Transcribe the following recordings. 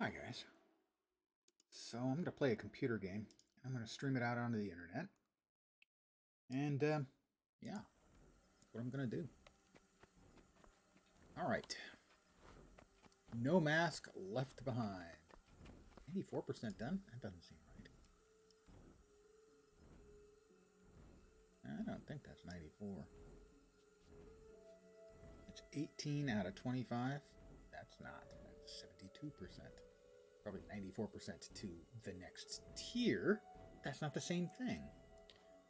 Hi guys. So I'm going to play a computer game. I'm going to stream it out onto the internet. And yeah, that's what I'm going to do. All right. No mask left behind. 84% done? That doesn't seem right. I don't think that's 94. It's 18 out of 25. That's not. That's 72%. Probably 94% to the next tier. That's not the same thing.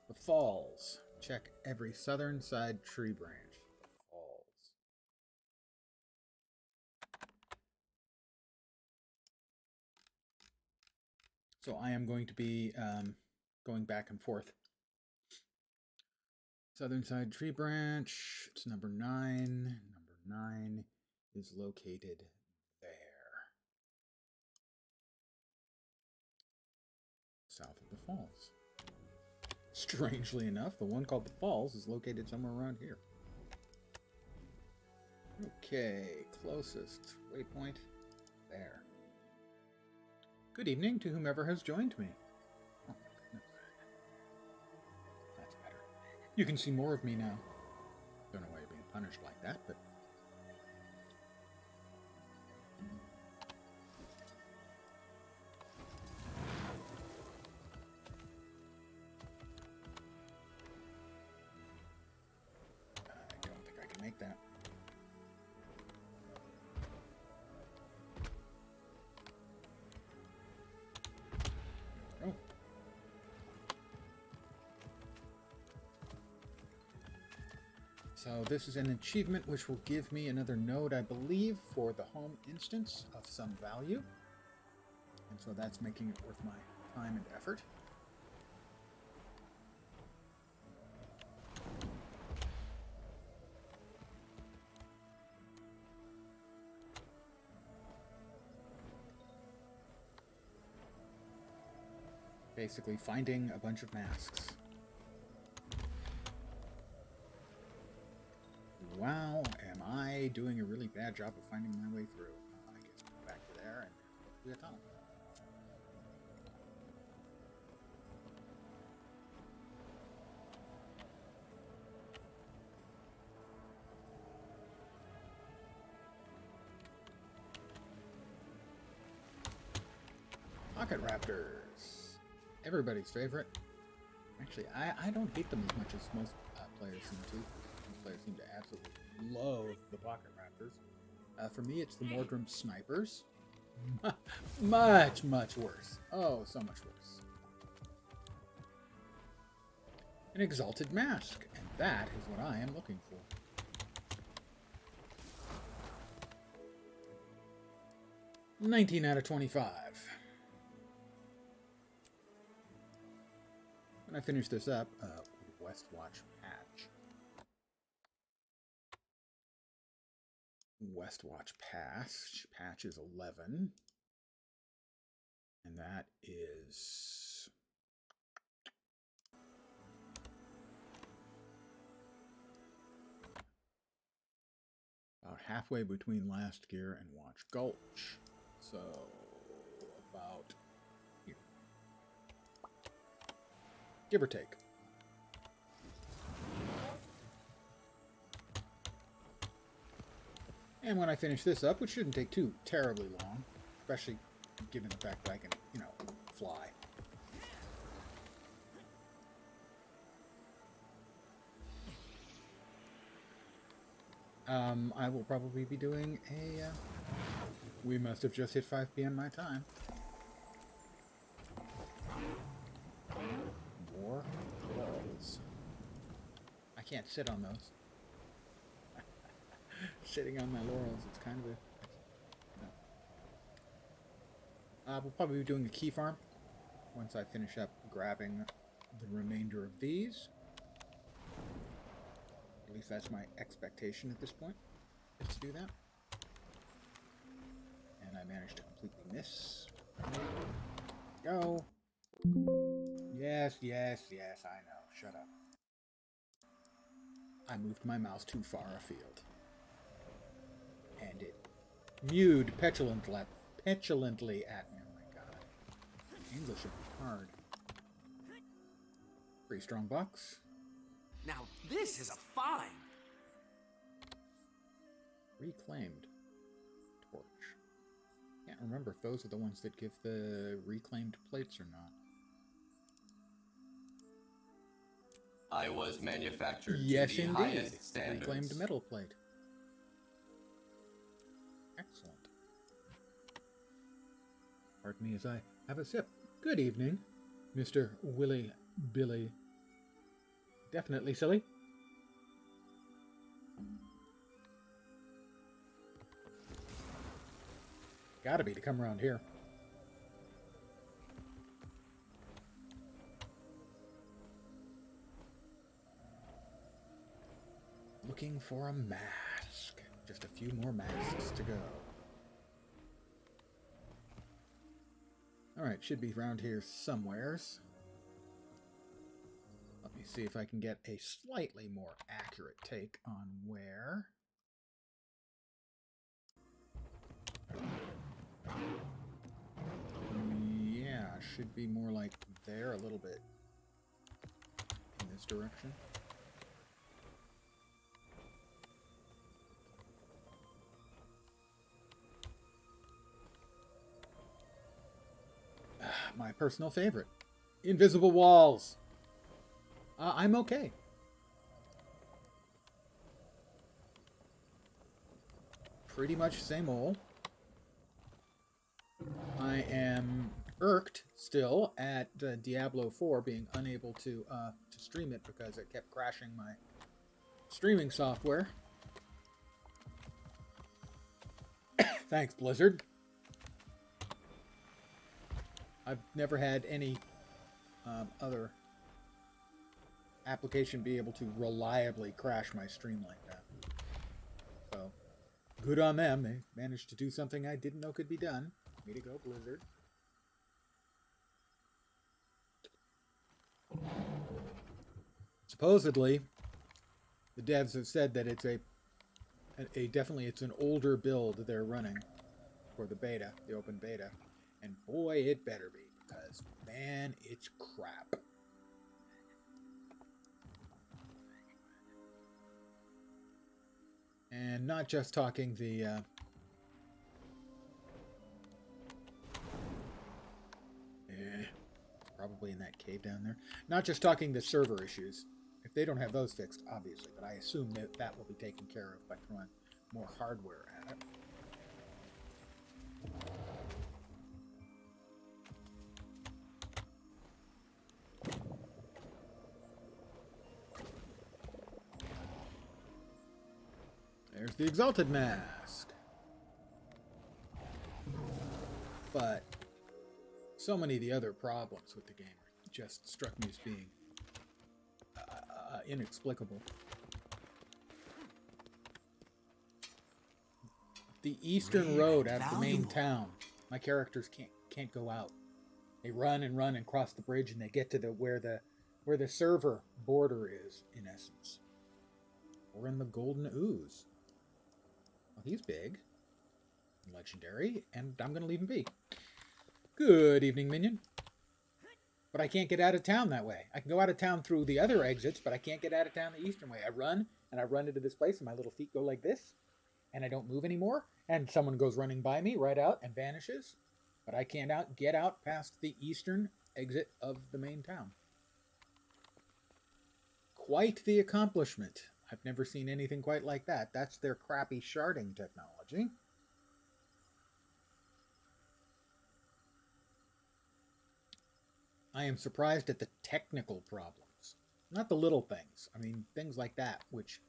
The Falls. Check every southern side tree branch. The Falls. So I am going to be going back and forth. Southern side tree branch. It's number 9. Number 9 is located there. South of the Falls. Strangely enough, the one called the Falls is located somewhere around here. Okay, closest waypoint there. Good evening to whomever has joined me. Oh my goodness. That's better. You can see more of me now. Don't know why you're being punished like that, but... I don't think I can make that. Oh. So this is an achievement which will give me another node, I believe, for the home instance of some value. And so that's making it worth my time and effort. Basically finding a bunch of masks. Wow, am I doing a really bad job of finding my way through? I guess go back to there and do a tunnel. Pocket Raptors. Everybody's favorite. Actually, I don't hate them as much as most players seem to. Most players seem to absolutely loathe the Pocket Raptors. For me, it's the Mordrum Snipers. Much, much worse. Oh, so much worse. An Exalted Mask, and that is what I am looking for. $19 out of 25. When I finish this up, Westwatch Patch. Westwatch Patch is 11. And that is... about halfway between Last Gear and Watch Gulch. So, about here. Give or take. And when I finish this up, which shouldn't take too terribly long, especially given the fact that I can, fly. I will probably be doing a... we must have just hit 5 p.m. my time. More walls. I can't sit on those. Sitting on my laurels, it's kind of a... we'll probably be doing a key farm once I finish up grabbing the remainder of these. At least that's my expectation at this point, is to do that. And I managed to completely miss. Go! Yes, yes, yes, I know. Shut up. I moved my mouse too far afield. And it mewed petulantly at me. Oh my god. English should be hard. Pretty strong box. Now this is a find. Reclaimed torch. Can't remember if those are the ones that give the reclaimed plates or not. I was manufactured yes, to the indeed. highest standards. Reclaimed metal plate. Excellent. Pardon me as I have a sip. Good evening, Mr. Willy Billy. Definitely silly. Gotta be to come around here. Looking for a mask. Just a few more masks to go. Alright, should be around here somewheres. Let me see if I can get a slightly more accurate take on where. Yeah, should be more like there, a little bit in this direction. My personal favorite. Invisible walls. I'm okay. Pretty much same old. I am irked still at Diablo 4 being unable to stream it because it kept crashing my streaming software. Thanks, Blizzard. I've never had any other application be able to reliably crash my stream like that. So, good on them. They managed to do something I didn't know could be done. Way to go, Blizzard. Supposedly, the devs have said that it's definitely it's an older build they're running for the beta, the open beta. And boy, it better be, because, man, it's crap. And not just talking the... it's probably in that cave down there. Not just talking the server issues. If they don't have those fixed, obviously. But I assume that that will be taken care of by throwing more hardware at it. There's the Exalted Mask. But so many of the other problems with the game just struck me as being inexplicable. The eastern road out of the main town. My characters can't go out. They run and run and cross the bridge, and they get to where the server border is, in essence. We're in the Golden Ooze. Well, he's big, legendary, and I'm going to leave him be. Good evening, minion. But I can't get out of town that way. I can go out of town through the other exits, but I can't get out of town the eastern way. I run into this place, and my little feet go like this, and I don't move anymore, and someone goes running by me right out and vanishes, but I can't get out past the eastern exit of the main town. Quite the accomplishment. I've never seen anything quite like that. That's their crappy sharding technology. I am surprised at the technical problems. Not the little things. I mean, things like that, which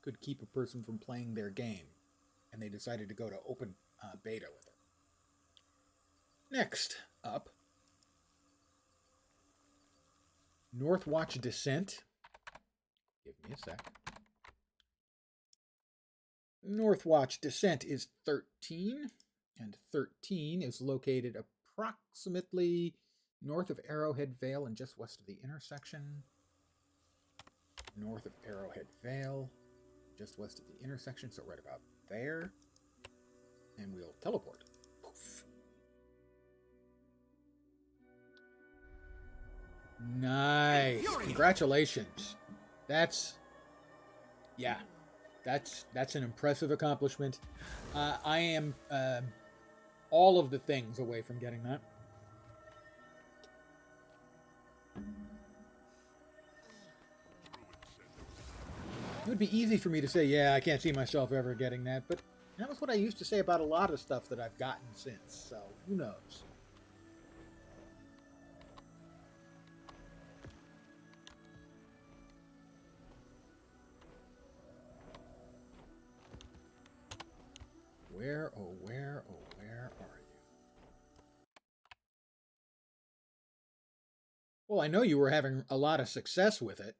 could keep a person from playing their game. And they decided to go to open beta with it. Next up, Northwatch Descent. Give me a sec. Northwatch Descent is 13, and 13 is located approximately north of Arrowhead Vale and just west of the intersection. North of Arrowhead Vale, just west of the intersection, so right about there. And we'll teleport. Nice. Congratulations. That's an impressive accomplishment. I am all of the things away from getting that. It would be easy for me to say, yeah, I can't see myself ever getting that, but that was what I used to say about a lot of stuff that I've gotten since, so who knows? Where, oh where, oh where are you? Well, I know you were having a lot of success with it.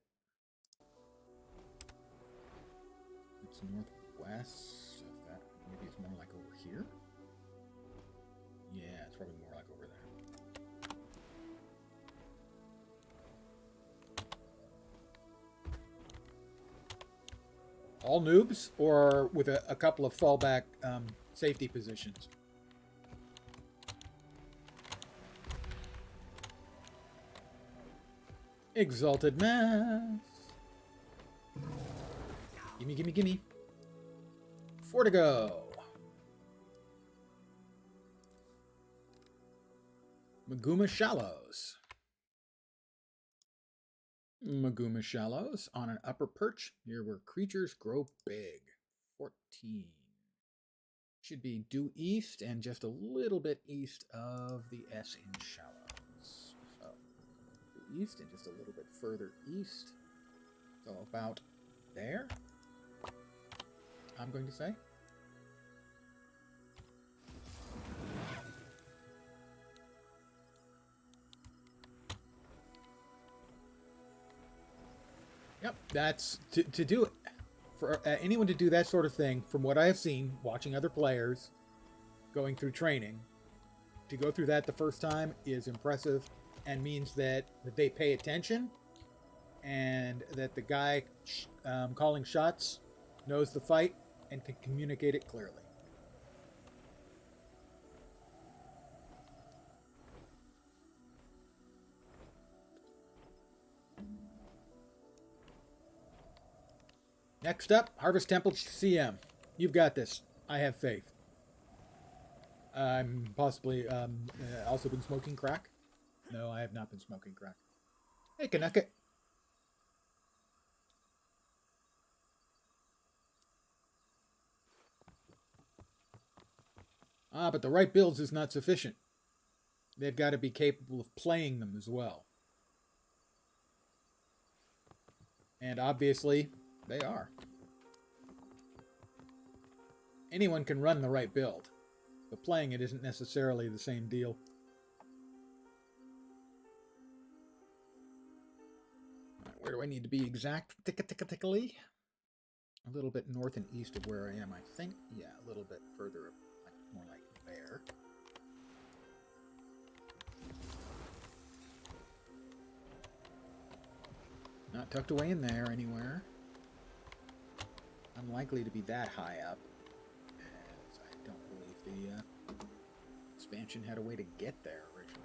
It's northwest of that. Maybe it's more like over here? Yeah, it's probably more like over there. All noobs, or with a couple of fallback safety positions? Exalted Mass. Gimme, gimme, gimme. 4 to go. Maguma Shallows. Maguma Shallows on an upper perch near where creatures grow big. 14. Should be due east and just a little bit east of the S in Shallows. So, due east and just a little bit further east. So about there, I'm going to say. Yep, that's to do it. For anyone to do that sort of thing, from what I have seen, watching other players, going through training, to go through that the first time is impressive and means that they pay attention and that the guy calling shots knows the fight and can communicate it clearly. Next up, Harvest Temple CM. You've got this. I have faith. I'm possibly also been smoking crack. No, I have not been smoking crack. Hey, Kanaka. But the right builds is not sufficient. They've got to be capable of playing them as well. And obviously, they are. Anyone can run the right build, but playing it isn't necessarily the same deal. All right, where do I need to be exactly? A little bit north and east of where I am, I think. Yeah, a little bit further, more like there. Not tucked away in there anywhere. Unlikely to be that high up, as I don't believe the expansion had a way to get there originally.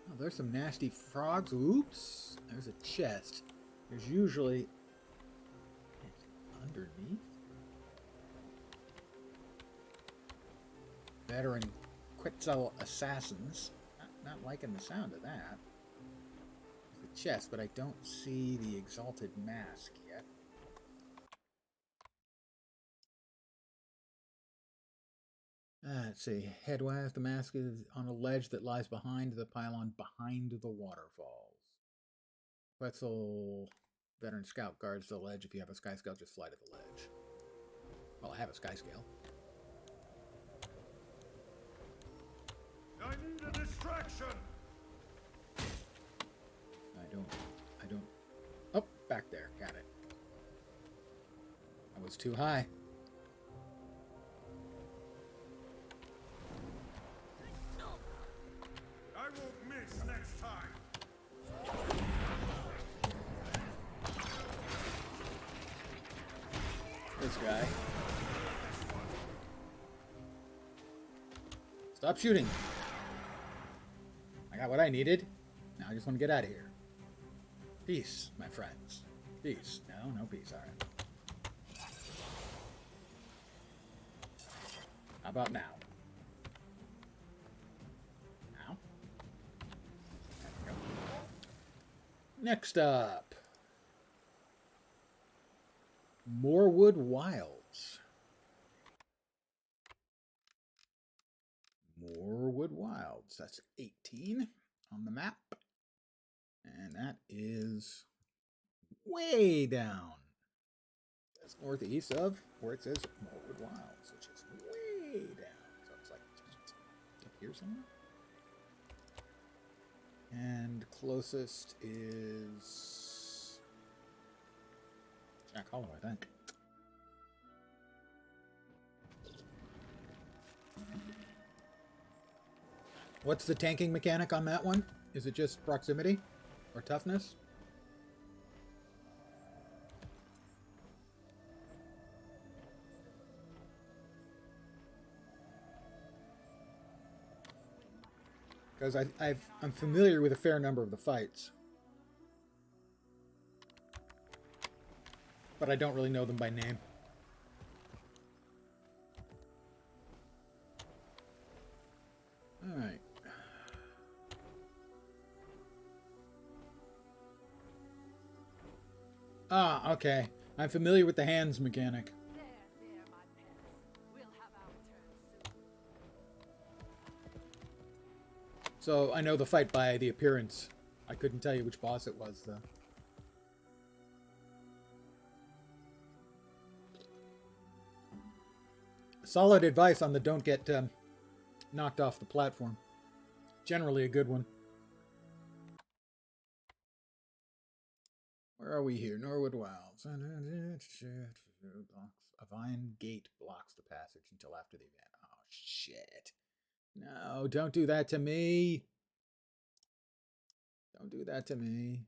Oh, there's some nasty frogs. Oops! There's a chest. There's usually underneath. Veteran Quetzal assassins. Not liking the sound of that. There's the chest, but I don't see the exalted mask yet. Let's see. Headwise, the mask is on a ledge that lies behind the pylon, behind the waterfalls. Quetzal veteran scout guards the ledge. If you have a sky scout, just fly to the ledge. Well, I have a sky scale. I need a distraction. I don't. Oh, back there. Got it. That was too high. I won't miss next time. This guy. Stop shooting. I got what I needed. Now I just want to get out of here. Peace, my friends. Peace. No, no peace. All right. How about now? Now? There we go. Next up. Morewood Wilds. Morewood Wilds. That's 18 on the map. And that is way down. That's northeast of where it says Morewood Wilds, which is way down. So it's like just up here somewhere. And closest is Jack Hollow, I think. What's the tanking mechanic on that one? Is it just proximity or toughness? Because I'm familiar with a fair number of the fights, but I don't really know them by name. All right. Ah, okay. I'm familiar with the hands mechanic. There, my pets. We'll have our turn soon. So I know the fight by the appearance. I couldn't tell you which boss it was, though. Solid advice on the don't get knocked off the platform. Generally a good one. Where are we here? Norwood Wilds. A vine gate blocks the passage until after the event. Oh, shit. No, don't do that to me. Don't do that to me.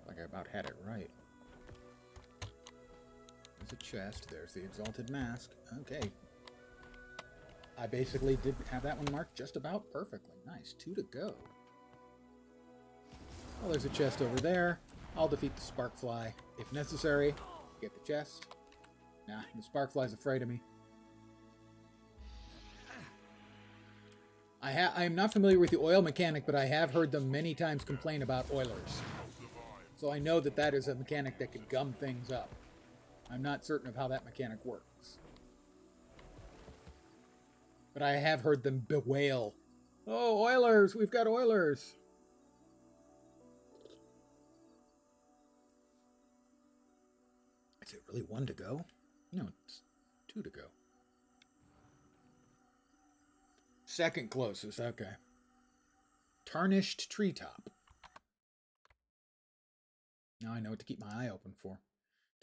Like I about had it right. There's a chest. There's the Exalted Mask. Okay. I basically did have that one marked just about perfectly. Nice. 2 to go. Well, there's a chest over there. I'll defeat the Sparkfly if necessary. Get the chest. Nah, the Sparkfly's afraid of me. I am not familiar with the oil mechanic, but I have heard them many times complain about oilers. So I know that that is a mechanic that could gum things up. I'm not certain of how that mechanic works. But I have heard them bewail. Oh, oilers! We've got oilers! Is it really 1 to go? No, it's 2 to go. Second closest, okay. Tarnished Treetop. Now I know what to keep my eye open for.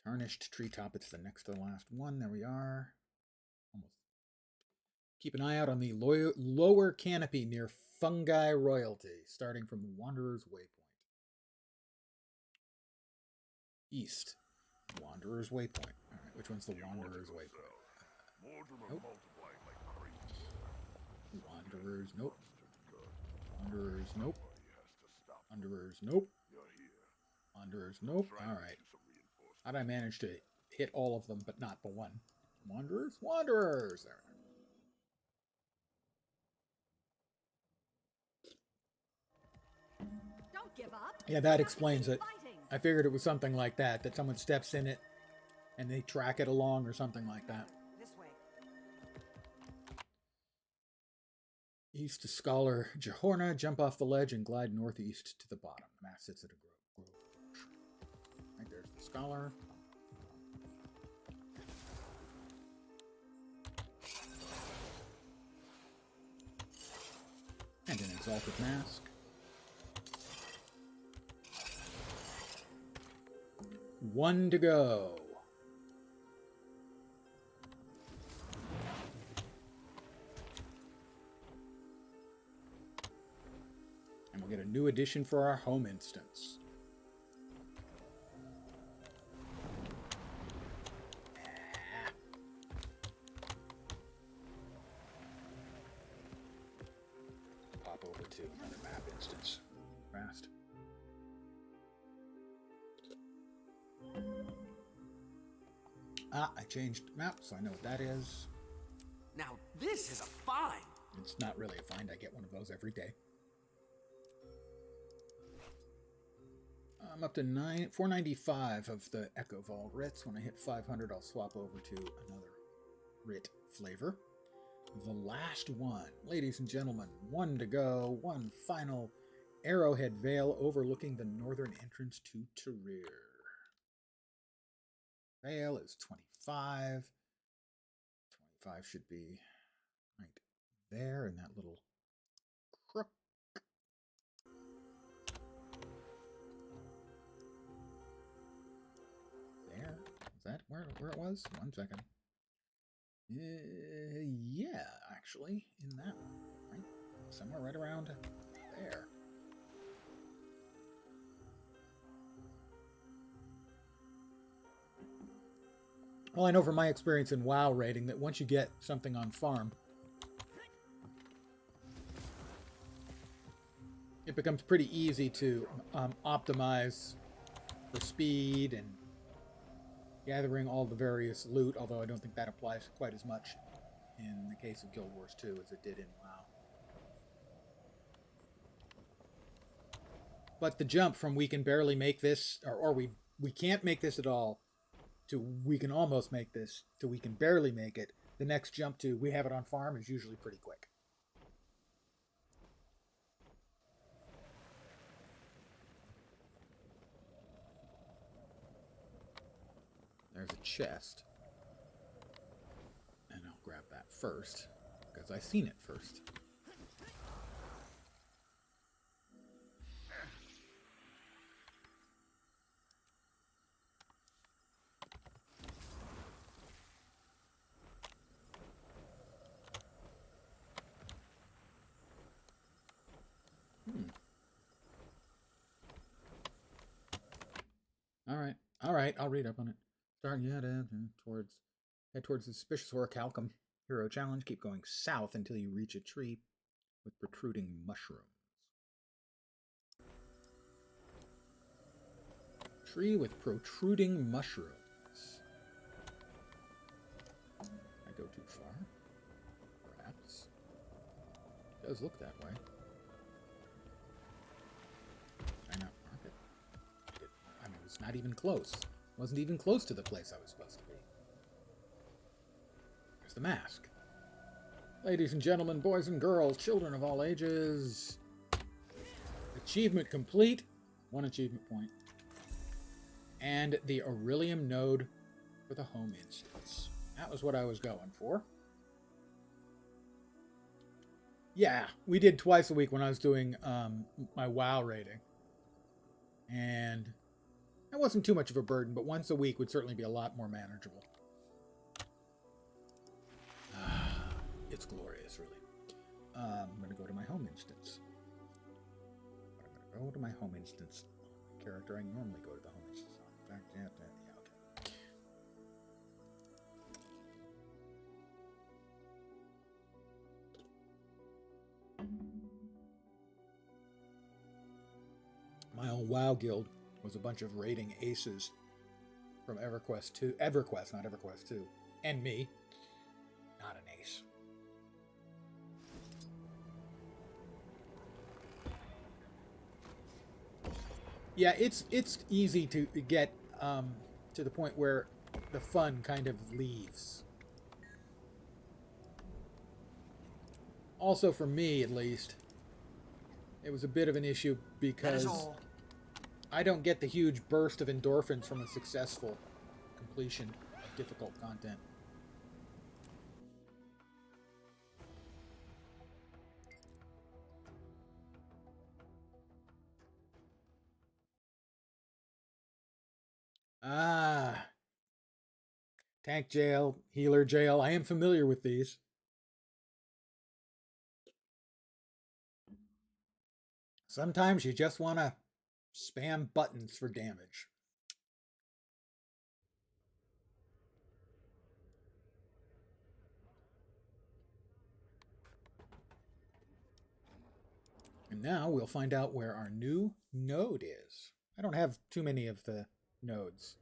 Tarnished Treetop, it's the next to the last one. There we are. Almost. Keep an eye out on the lower canopy near Fungi Royalty, starting from Wanderer's Waypoint. East. Wanderer's Waypoint. All right, which one's the Wanderer's Waypoint? Nope. Wanderers, nope. Wanderers, nope. Wanderers, nope. Wanderers, nope. Alright. How'd I manage to hit all of them, but not the one? Wanderers? Wanderers! There. Don't give up. Yeah, that explains it. I figured it was something like that, that someone steps in it and they track it along or something like that. This way. East to Scholar Jahorna, jump off the ledge and glide northeast to the bottom. The map sits at a grove. Right, there's the Scholar. And an Exalted Mask. One to go. And we'll get a new addition for our home instance. over to another map instance fast. Ah, I changed map, so I know what that is. Now, this is a find. It's not really a find. I get one of those every day. I'm up to 495 of the Echo Vault writs. When I hit 500, I'll swap over to another writ flavor. The last one, ladies and gentlemen, one to go, one final Arrowhead Vale overlooking the northern entrance to Tarir. Vale is 25. 25 should be right there in that little crook. There. Is that where it was? 1 second. Yeah, actually, in that one, right? Somewhere right around there. Well, I know from my experience in WoW raiding that once you get something on farm, it becomes pretty easy to optimize for speed and gathering all the various loot, although I don't think that applies quite as much in the case of Guild Wars 2 as it did in WoW. But the jump from we can barely make this, or we can't make this at all, to we can almost make this, to we can barely make it, the next jump to we have it on farm is usually pretty quick. There's a chest. And I'll grab that first, because I seen it first. All right, I'll read up on it. Start head towards the suspicious orichalcum hero challenge. Keep going south until you reach a tree with protruding mushrooms. Tree with protruding mushrooms. I go too far? Perhaps. It does look that way. I not mark it? I mean, it was not even close. Wasn't even close to the place I was supposed to be. There's the mask. Ladies and gentlemen, boys and girls, children of all ages. Achievement complete. 1 achievement point. And the Aurelium node for the home instance. That was what I was going for. Yeah, we did twice a week when I was doing my WoW rating. And that wasn't too much of a burden, but once a week would certainly be a lot more manageable. It's glorious, really. I'm going to go to my home instance. I'm going to go to my home instance. Character I normally go to the home instance. In fact, yeah, okay. My own WoW guild was a bunch of raiding aces from EverQuest 2. EverQuest, not EverQuest 2. And me. Not an ace. Yeah, it's easy to get to the point where the fun kind of leaves. Also, for me, at least, it was a bit of an issue because I don't get the huge burst of endorphins from a successful completion of difficult content. Ah, tank jail, healer jail. I am familiar with these. Sometimes you just want to spam buttons for damage. And now we'll find out where our new node is. I don't have too many of the nodes.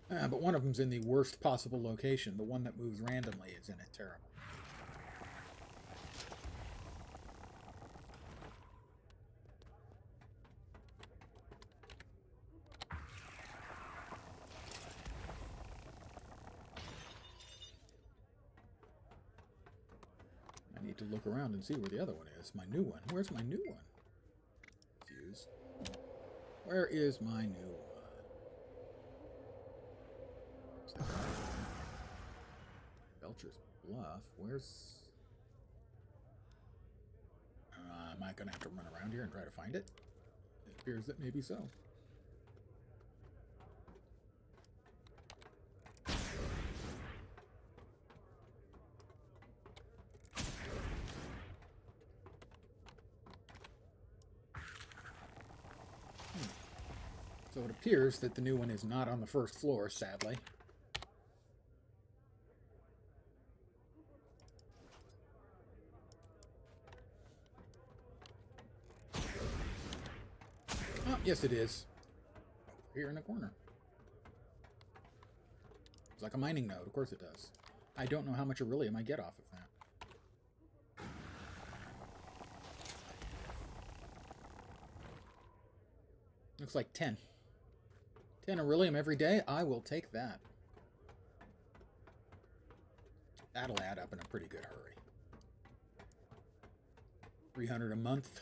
But one of them's in the worst possible location. The one that moves randomly is in it terrible. I need to look around and see where the other one is. My new one. Where's my new one? Fuse. Where is my new one? Belcher's Bluff. Where's... am I going to have to run around here and try to find it? It appears that maybe so. So it appears that the new one is not on the first floor, sadly. Oh, yes it is. Over here in the corner. It's like a mining node, of course it does. I don't know how much beryllium I get off of that. Looks like 10. 10 beryllium every day? I will take that. That'll add up in a pretty good hurry. 300 a month.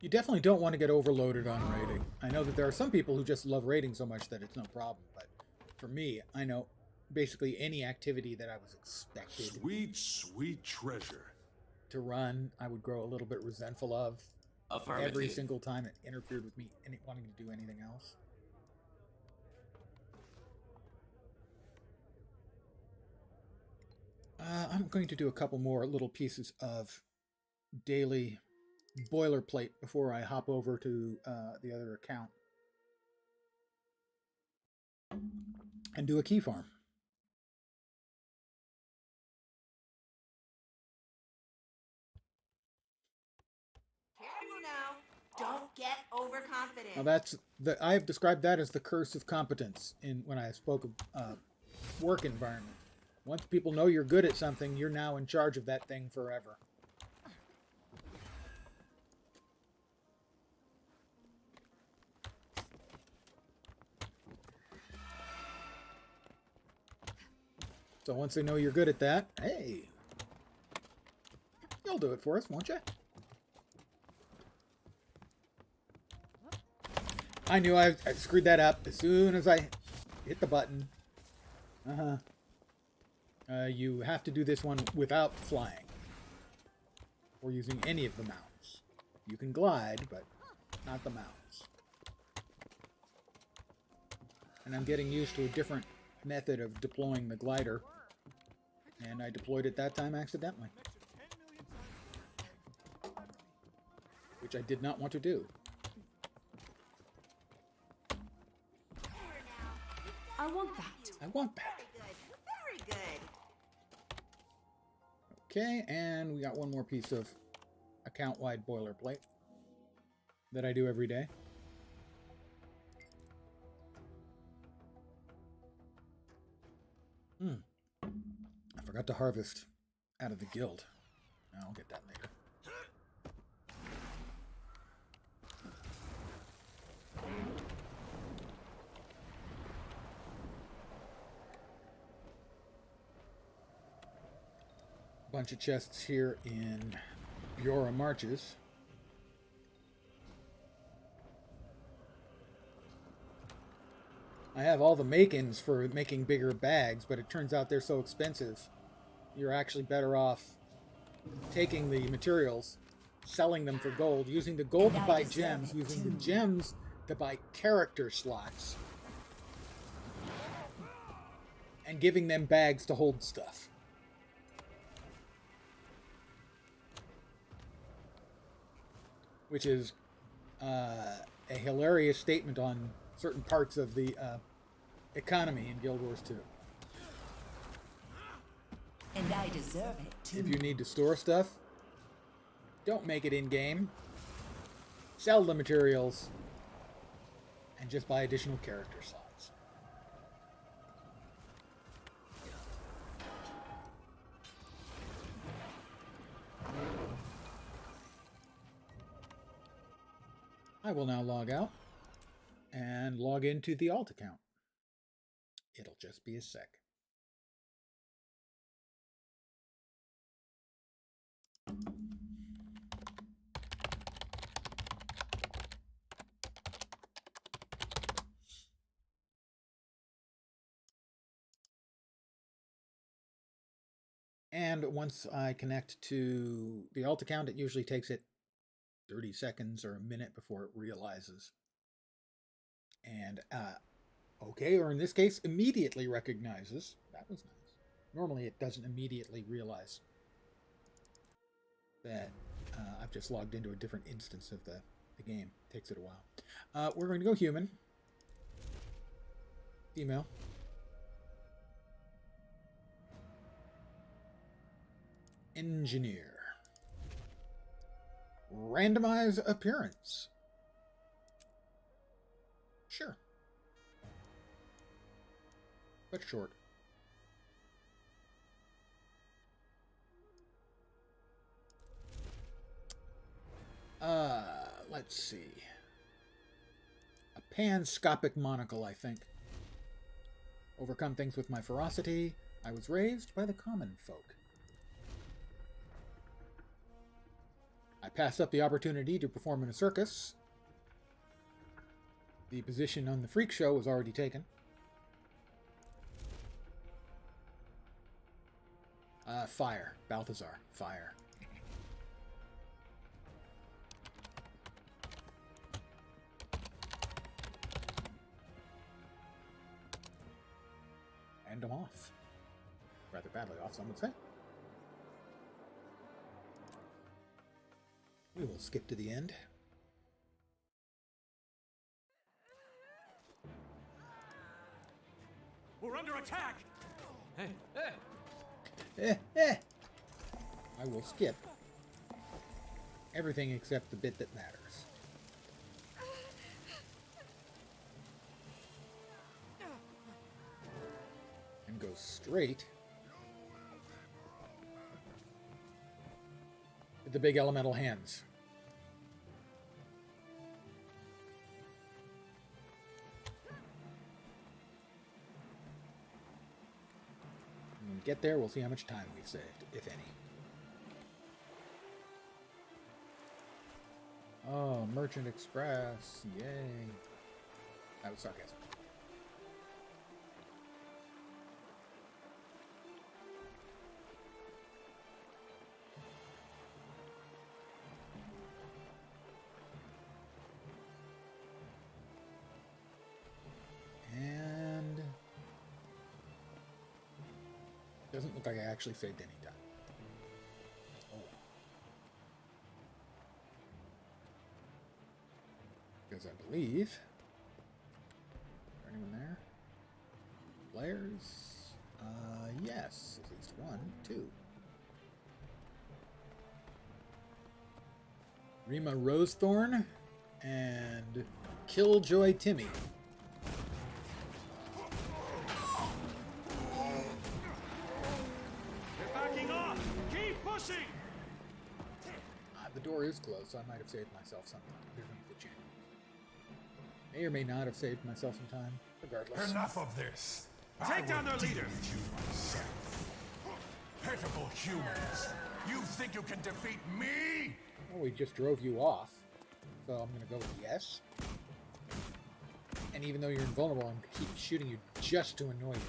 You definitely don't want to get overloaded on raiding. I know that there are some people who just love raiding so much that it's no problem, but for me, I know basically any activity that I was expected Sweet, sweet treasure. to run, I would grow a little bit resentful of Affirmative. every single time it interfered with me wanting to do anything else. I'm going to do a couple more little pieces of daily boilerplate before I hop over to the other account and do a key farm. Careful now. Don't get overconfident. Now that's I have described that as the curse of competence when I spoke of work environment. Once people know you're good at something, you're now in charge of that thing forever. So once they know you're good at that, hey, you'll do it for us, won't you? I knew I screwed that up as soon as I hit the button. You have to do this one without flying or using any of the mounts. You can glide, but not the mounts. And I'm getting used to a different method of deploying the glider, and I deployed it that time accidentally, which I did not want to do. I want that. I want that. Very good. Very good. Okay, and we got one more piece of account-wide boilerplate that I do every day. I forgot to harvest out of the guild. I'll get that later. Bunch of chests here in Biora Marches. I have all the make-ins for making bigger bags, but it turns out they're so expensive. You're actually better off taking the materials, selling them for gold, using the gold to buy gems, using the gems to buy character slots, and giving them bags to hold stuff. which is a hilarious statement on certain parts of the economy in Guild Wars 2. And I deserve it too. If you need to store stuff, don't make it in-game. Sell the materials and just buy additional character slots. I will now log out and log into the alt account. It'll just be a sec. And once I connect to the alt account, it usually takes it 30 seconds or a minute before it realizes. And, okay, or in this case, immediately recognizes. That was nice. Normally it doesn't immediately realize that I've just logged into a different instance of the game. It takes it a while. We're going to go human. Female. Engineer. Randomize appearance. Sure. But short. Let's see. A panscopic monocle, I think. Overcome things with my ferocity. I was raised by the common folk. I passed up the opportunity to perform in a circus. The position on the freak show was already taken. Fire. Balthazar. Fire. And I'm off. Rather badly off, some would say. We will skip to the end. We're under attack! I will skip everything except the bit that matters. And go straight to the big elemental hands. When we get there, we'll see how much time we've saved, if any. Oh, Merchant Express. Yay. That was sarcasm. And doesn't look like I actually saved any time. Oh well. Because I believe... Is there anyone there? Players? Yes. At least one, two. Rima Rosethorn and Killjoy Timmy. They're backing off! Keep pushing! The door is closed, so I might have saved myself some time. Here comes the chance. May or may not have saved myself some time, regardless. Enough of this! Take down their leader! Pitiful humans! You think you can defeat me? Well, we just drove you off, so I'm going to go with yes. And even though you're invulnerable, I'm going to keep shooting you just to annoy you.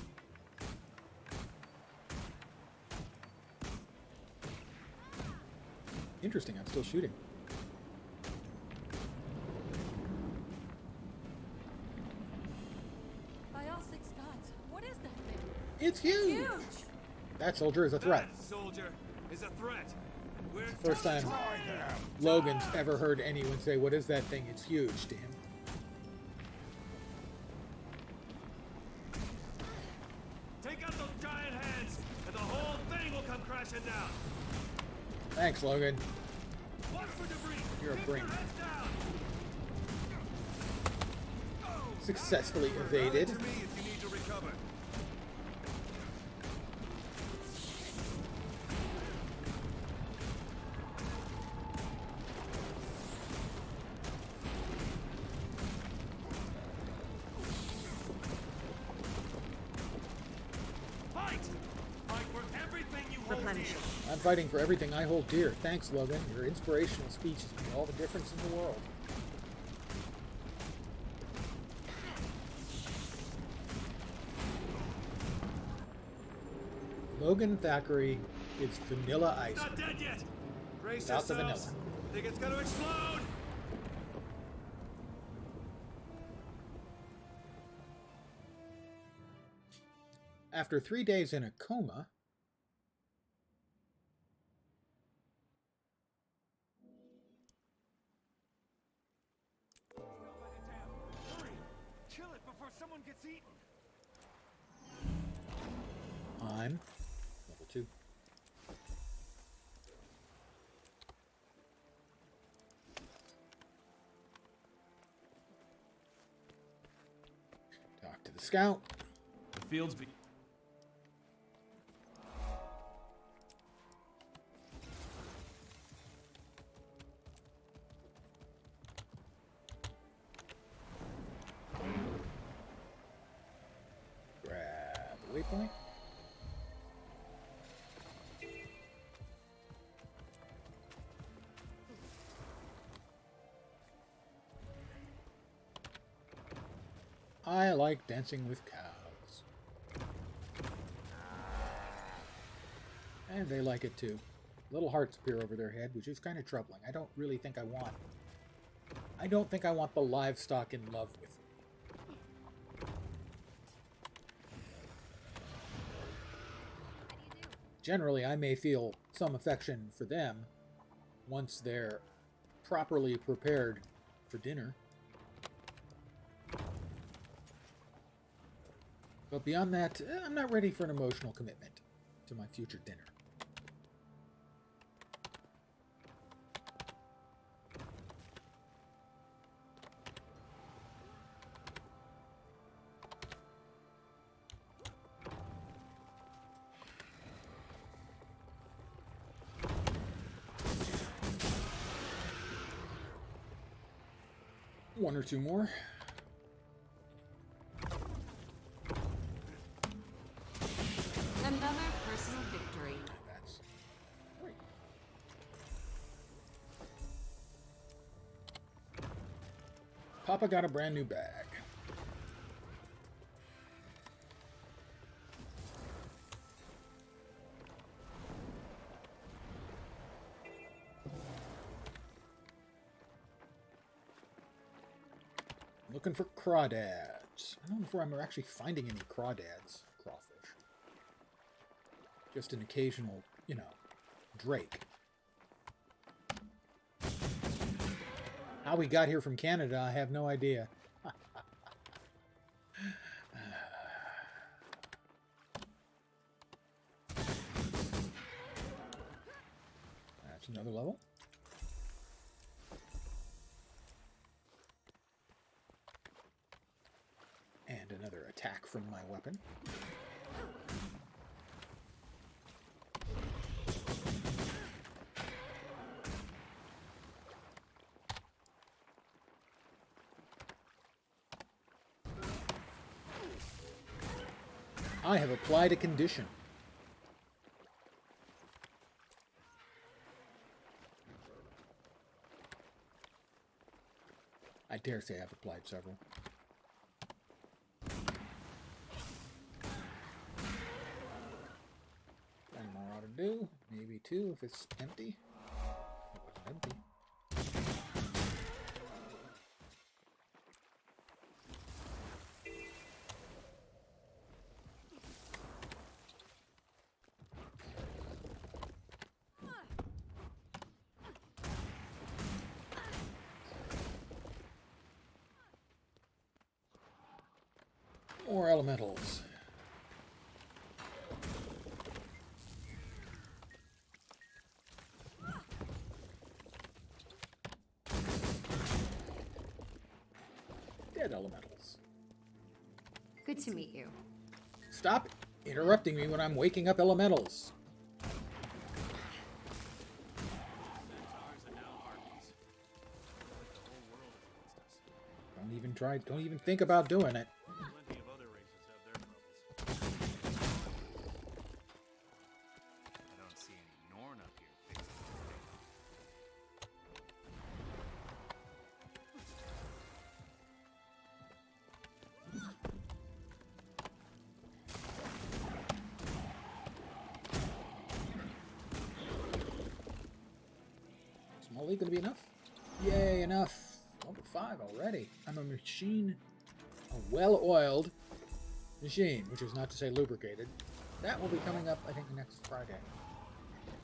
Interesting, I'm still shooting. By all six gods, what is that thing? It's huge! Huge! That soldier is a threat. That soldier is a threat. It's the first time Logan's ever heard anyone say, "What is that thing? It's huge," to him. Take out those giant heads, and the whole thing will come crashing down. Thanks, Logan. Watch for debris. You're a Keep brain. your heads down. Successfully evaded. Rally to me if you need to recover. Fight! Fight for everything you hold dear. I'm fighting for everything I hold dear. Thanks, Logan. Your inspirational speech has made all the difference in the world. Logan Thackeray is vanilla ice Not dead yet. Brace without the vanilla. yourselves. Think it's gonna explode. After 3 days in a coma, Hurry! Kill it before someone gets eaten. I'm level 2. Talk to the scout. The fields be. Grab the waypoint. I like dancing with cows. And they like it too. Little hearts appear over their head, which is kind of troubling. I don't think I want the livestock in love with me. Generally, I may feel some affection for them once they're properly prepared for dinner. But beyond that, I'm not ready for an emotional commitment to my future dinner. One or two more. Another personal victory. That's great. Papa got a brand new bag. Looking for crawdads. I don't know if I'm actually finding any crawdads. Crawfish. Just an occasional, drake. How we got here from Canada, I have no idea. That's another level. And another attack from my weapon. I have applied a condition. I dare say I've applied several. One more ought to do. Maybe two if it's empty. It wasn't empty. More elementals. Dead elementals. Good to meet you. Stop interrupting me when I'm waking up elementals. Don't even try. Don't even think about doing it. Plenty of other races have their troubles. I don't see any Norn up here fixing Small league gonna be enough? Yay, enough. Level 5 already. I'm a machine, a well-oiled machine, which is not to say lubricated. That will be coming up, I think, next Friday.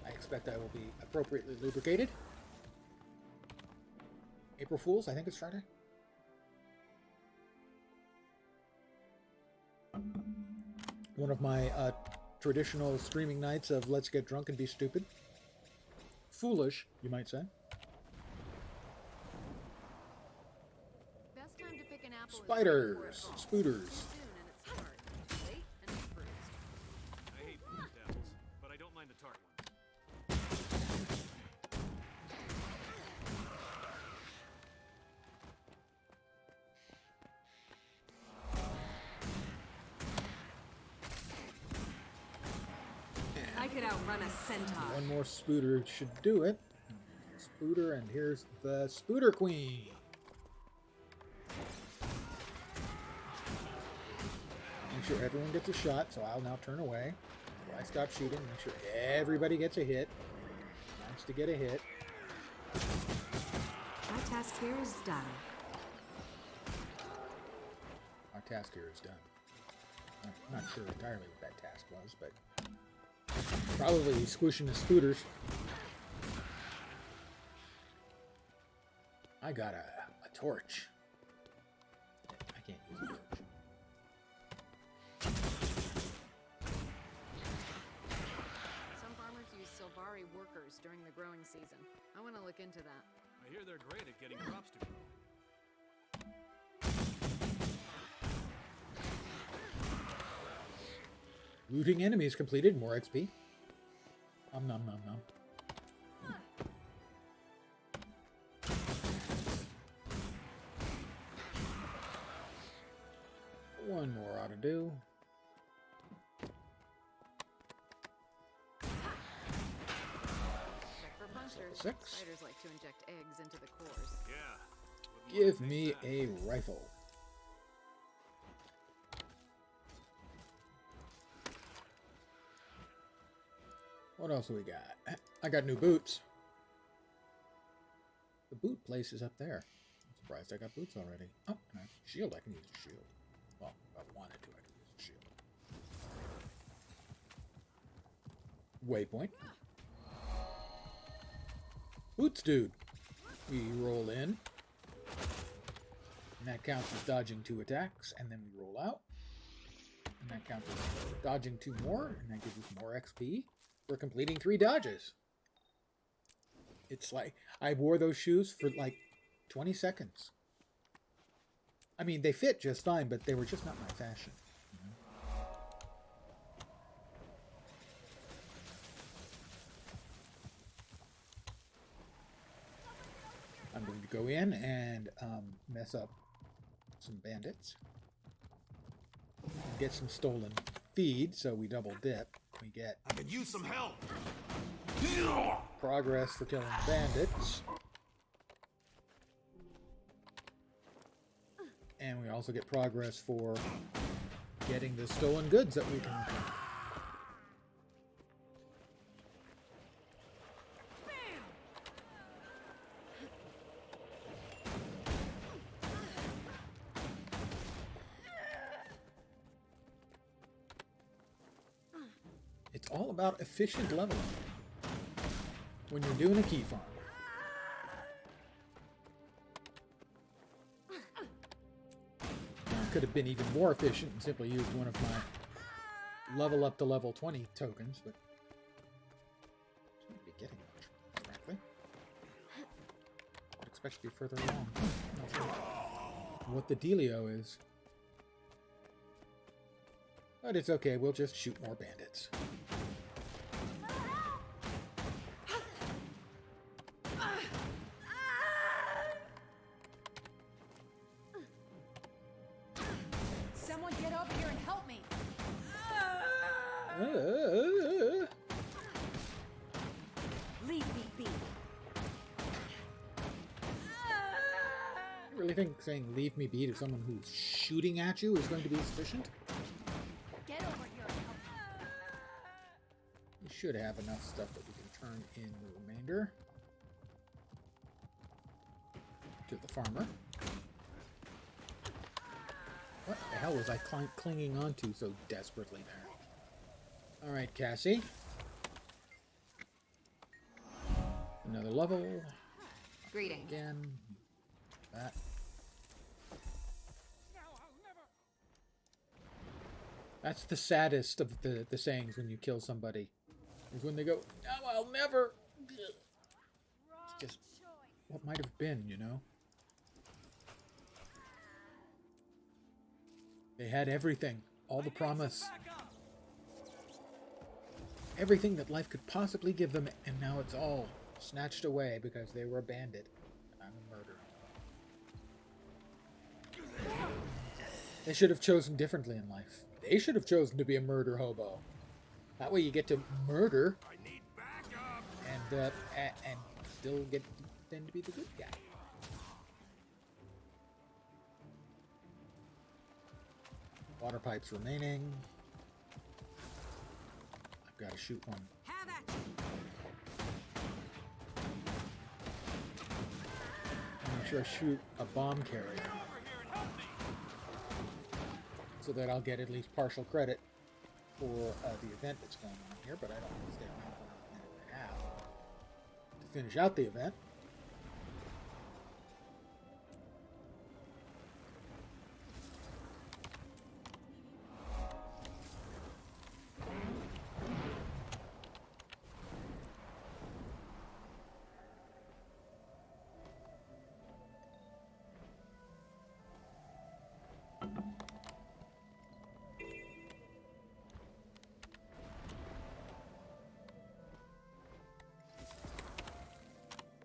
I expect I will be appropriately lubricated. April Fools, I think it's Friday. One of my traditional streaming nights of let's get drunk and be stupid. Foolish, you might say. Best time to pick an apple Spiders, spooters. soon and it's hard. Late and it's bruised. I hate bruised apples, but I don't mind the tart ones. I could outrun a centaur. One more spooter should do it. Spooter, and here's the Spooter Queen. Make sure everyone gets a shot, so I'll now turn away. I stop shooting, make sure everybody gets a hit. Nice to get a hit. My task here is done. Our task here is done. I'm not sure entirely what that task was, but probably squishing the spooters. I got a torch. I can't use a torch. Some farmers use Silvari workers during the growing season. I want to look into that. I hear they're great at getting crops to grow. Looting enemies completed. More XP. Nom nom nom nom. One more ought to do. Check for punctures. 6. Spiders like to inject eggs into the cores. Yeah. Give me a rifle. What else do we got? I got new boots. The boot place is up there. I'm surprised I got boots already. Oh, and a shield. I can use a shield. Well, if I wanted to, I could use a shield. Waypoint. Boots dude. We roll in. And that counts as dodging 2 attacks. And then we roll out. And that counts as dodging 2 more. And that gives us more XP for completing 3 dodges. It's like, I wore those shoes for like 20 seconds. I mean, they fit just fine, but they were just not my fashion. You know? I'm going to go in and mess up some bandits. Get some stolen feed, so we double dip. We get I could use some help. progress for killing the bandits. And we also get progress for getting the stolen goods that we can recover. It's all about efficient leveling when you're doing a key farm. could have been even more efficient and simply used one of my level up to level 20 tokens, but I shouldn't be getting much, frankly. I'd expect to be further along. Not sure what the dealio is. But it's okay, we'll just shoot more bandits. Someone get over here and help me. Leave me be. You really think saying leave me be to someone who's shooting at you is going to be sufficient? Get over here and help me. You should have enough stuff that we can turn in the remainder to the farmer. What the hell was I clinging onto so desperately there? Alright, Cassie. Another level. Greetings. Again. That. That's the saddest of the sayings when you kill somebody. Is when they go, "No, I'll never." It's just what might have been, you know? They had everything. All the promise. Everything that life could possibly give them, and now it's all snatched away because they were a bandit. I'm a murderer. They should have chosen differently in life. They should have chosen to be a murder hobo. That way you get to murder and still get then to be the good guy. Water pipes remaining. I've got to shoot one. Have at you. Make sure I shoot a bomb carrier, so that I'll get at least partial credit for the event that's going on here, but I don't want to stay around for another minute and a half to finish out the event.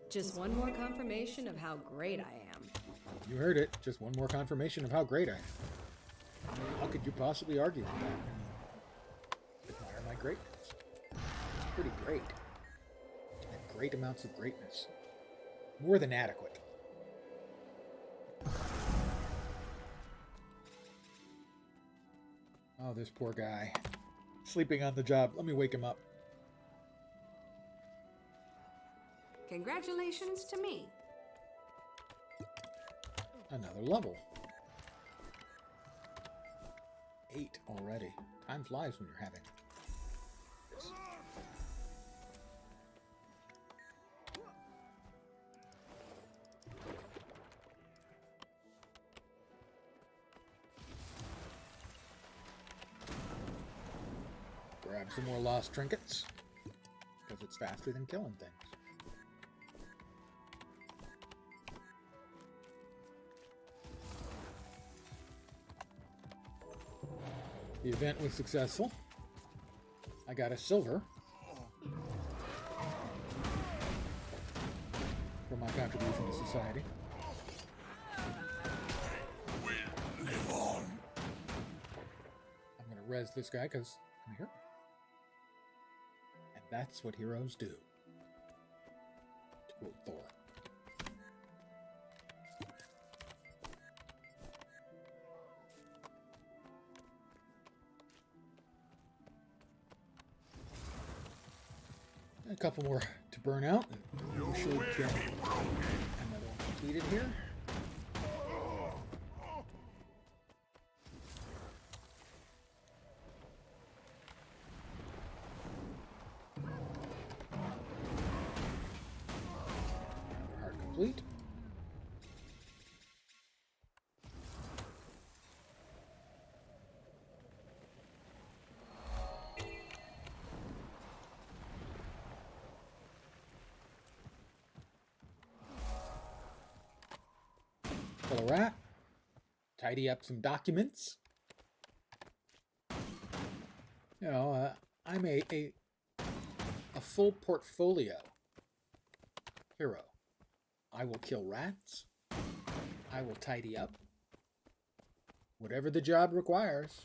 Just one more confirmation of how great I am. You heard it. Just one more confirmation of how great I am. How could you possibly argue with that? I mean, admire my greatness. It's pretty great. And great amounts of greatness. More than adequate. Oh, this poor guy. Sleeping on the job. Let me wake him up. Congratulations to me. Another level. 8 already. Time flies when you're having this. Grab some more lost trinkets, because it's faster than killing things. The event was successful. I got a silver for my contribution to society. Live on. I'm going to res this guy because I'm here. And that's what heroes do. To quote Thor. A couple more to burn out. We should get another one completed here. Another heart complete. Kill a rat. Tidy up some documents. You know, I'm a full portfolio hero. I will kill rats. I will tidy up. Whatever the job requires,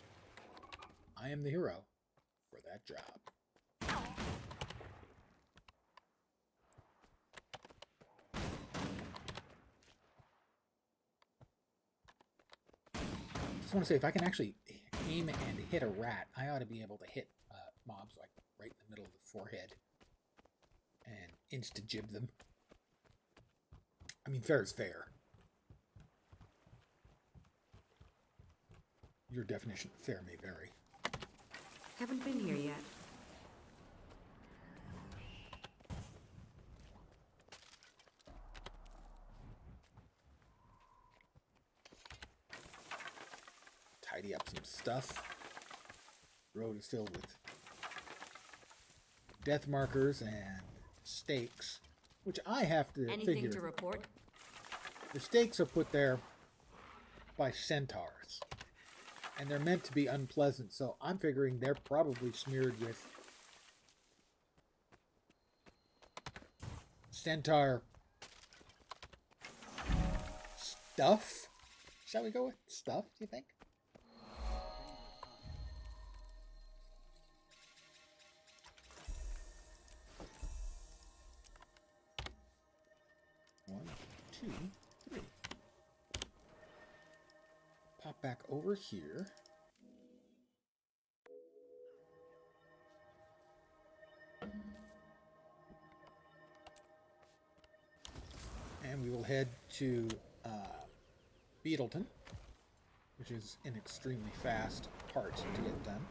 I am the hero for that job. Just want to say, if I can actually aim and hit a rat, I ought to be able to hit mobs like right in the middle of the forehead and insta-jib them. I mean, fair is fair. Your definition of fair may vary. Haven't been here yet. Tidy up some stuff. The road is filled with death markers and stakes, which I have to Anything figure. to report? The stakes are put there by centaurs, and they're meant to be unpleasant, so I'm figuring they're probably smeared with centaur stuff. Shall we go with stuff, do you think? One, two, three. Pop back over here. And we will head to Beetleton, which is an extremely fast part to get done.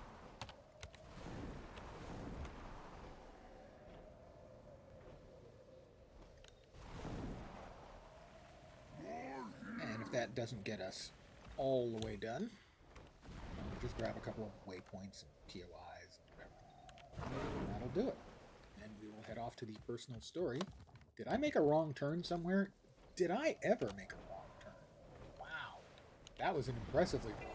And if that doesn't get us all the way done, we'll just grab a couple of waypoints and POIs and whatever. And that'll do it. And we will head off to the personal story. Did I make a wrong turn somewhere? Did I ever make a wrong turn? Wow. That was an impressively wrong turn.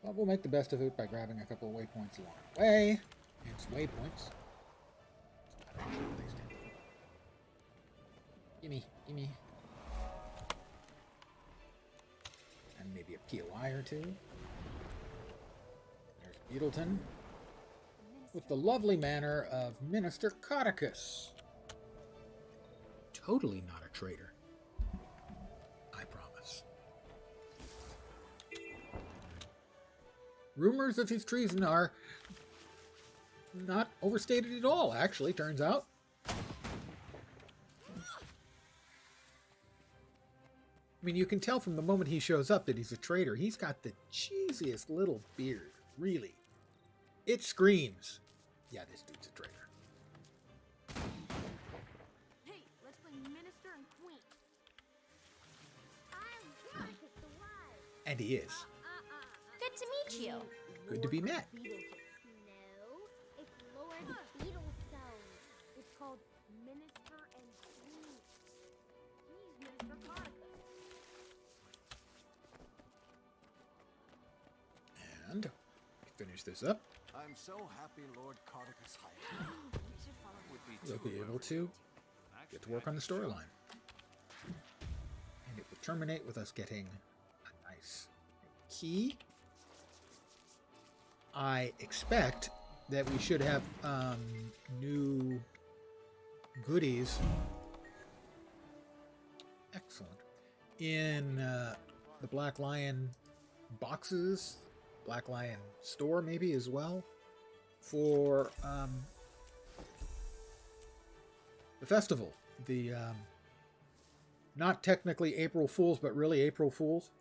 But we'll make the best of it by grabbing a couple of waypoints along the way. It's waypoints. It's not actually what they stand for. Gimme, gimme. And maybe a POI or two. There's Beetleton. With the lovely manner of Minister Codicus. Totally not a traitor. I promise. Rumors of his treason are not overstated at all, actually, turns out. I mean, you can tell from the moment he shows up that he's a traitor. He's got the cheesiest little beard, really. It screams, yeah, this dude's a traitor. Hey, let's play Minister and Queen. I'm Marcus the Wise. And he is. Good to meet you. Good to be met. No, it's Lord Beetlestone. It's called Minister and Queen. He's Minister Codicus. And finish this up. I'm so happy Lord Codicus hired me. We'll be able to get to work on the storyline. And it will terminate with us getting a nice key. I expect that we should have new goodies. Excellent. In the Black Lion boxes, Black Lion store maybe as well, for the festival. The not technically April Fools, but really April Fools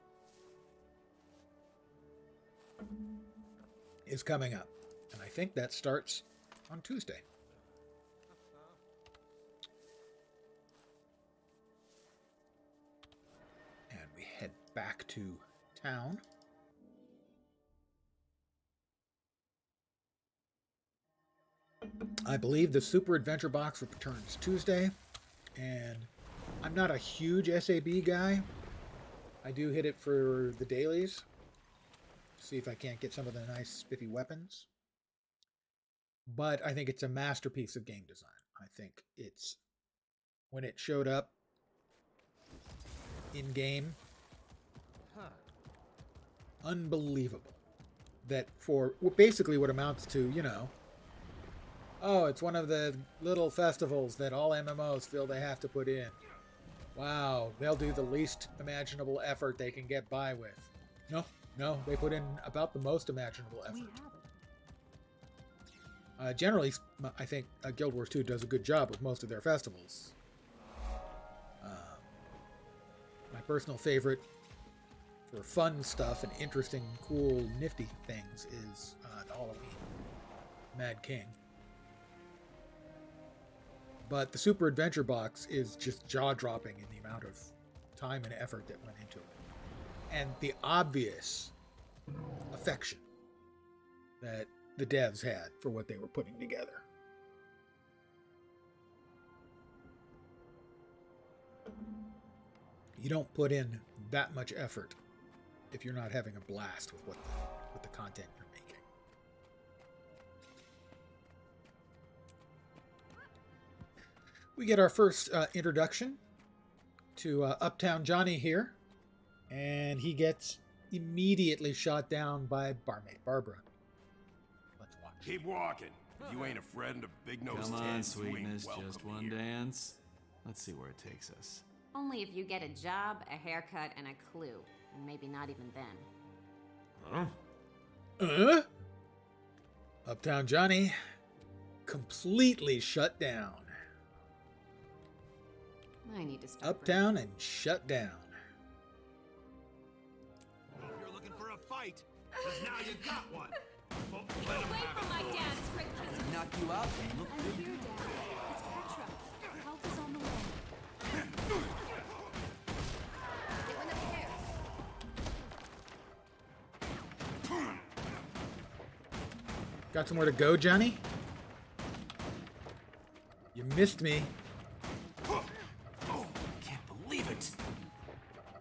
is coming up. And I think that starts on Tuesday. back to town. I believe the Super Adventure Box returns Tuesday, and I'm not a huge SAB guy. I do hit it for the dailies. See if I can't get some of the nice spiffy weapons. But I think it's a masterpiece of game design. I think it's, when it showed up in game, unbelievable. That for basically what amounts to, you know, oh, it's one of the little festivals that all MMOs feel they have to put in. Wow, they'll do the least imaginable effort they can get by with. No, they put in about the most imaginable effort. Generally, I think Guild Wars 2 does a good job with most of their festivals. My personal favorite for fun stuff and interesting, cool, nifty things is the Halloween Mad King. But the Super Adventure Box is just jaw-dropping in the amount of time and effort that went into it. And the obvious affection that the devs had for what they were putting together. You don't put in that much effort if you're not having a blast with with the content you're making. We get our first introduction to Uptown Johnny here, and he gets immediately shot down by barmaid Barbara. Let's watch. Keep walking. If you ain't a friend of Big Nose Come 10, on, you sweetness, ain't just welcome one here. dance. Let's see where it takes us. Only if you get a job, a haircut, and a clue. And maybe not even then. Huh? Uptown Johnny completely shut down. I need to start. Uptown and shut down. You're looking for a fight, 'cause now you got one. Oh, let him have it. my dad's quick. Knock you out? Look I'm here, Dad. It's Petra. Help is on the way. Got somewhere to go, Johnny? You missed me. can't believe it.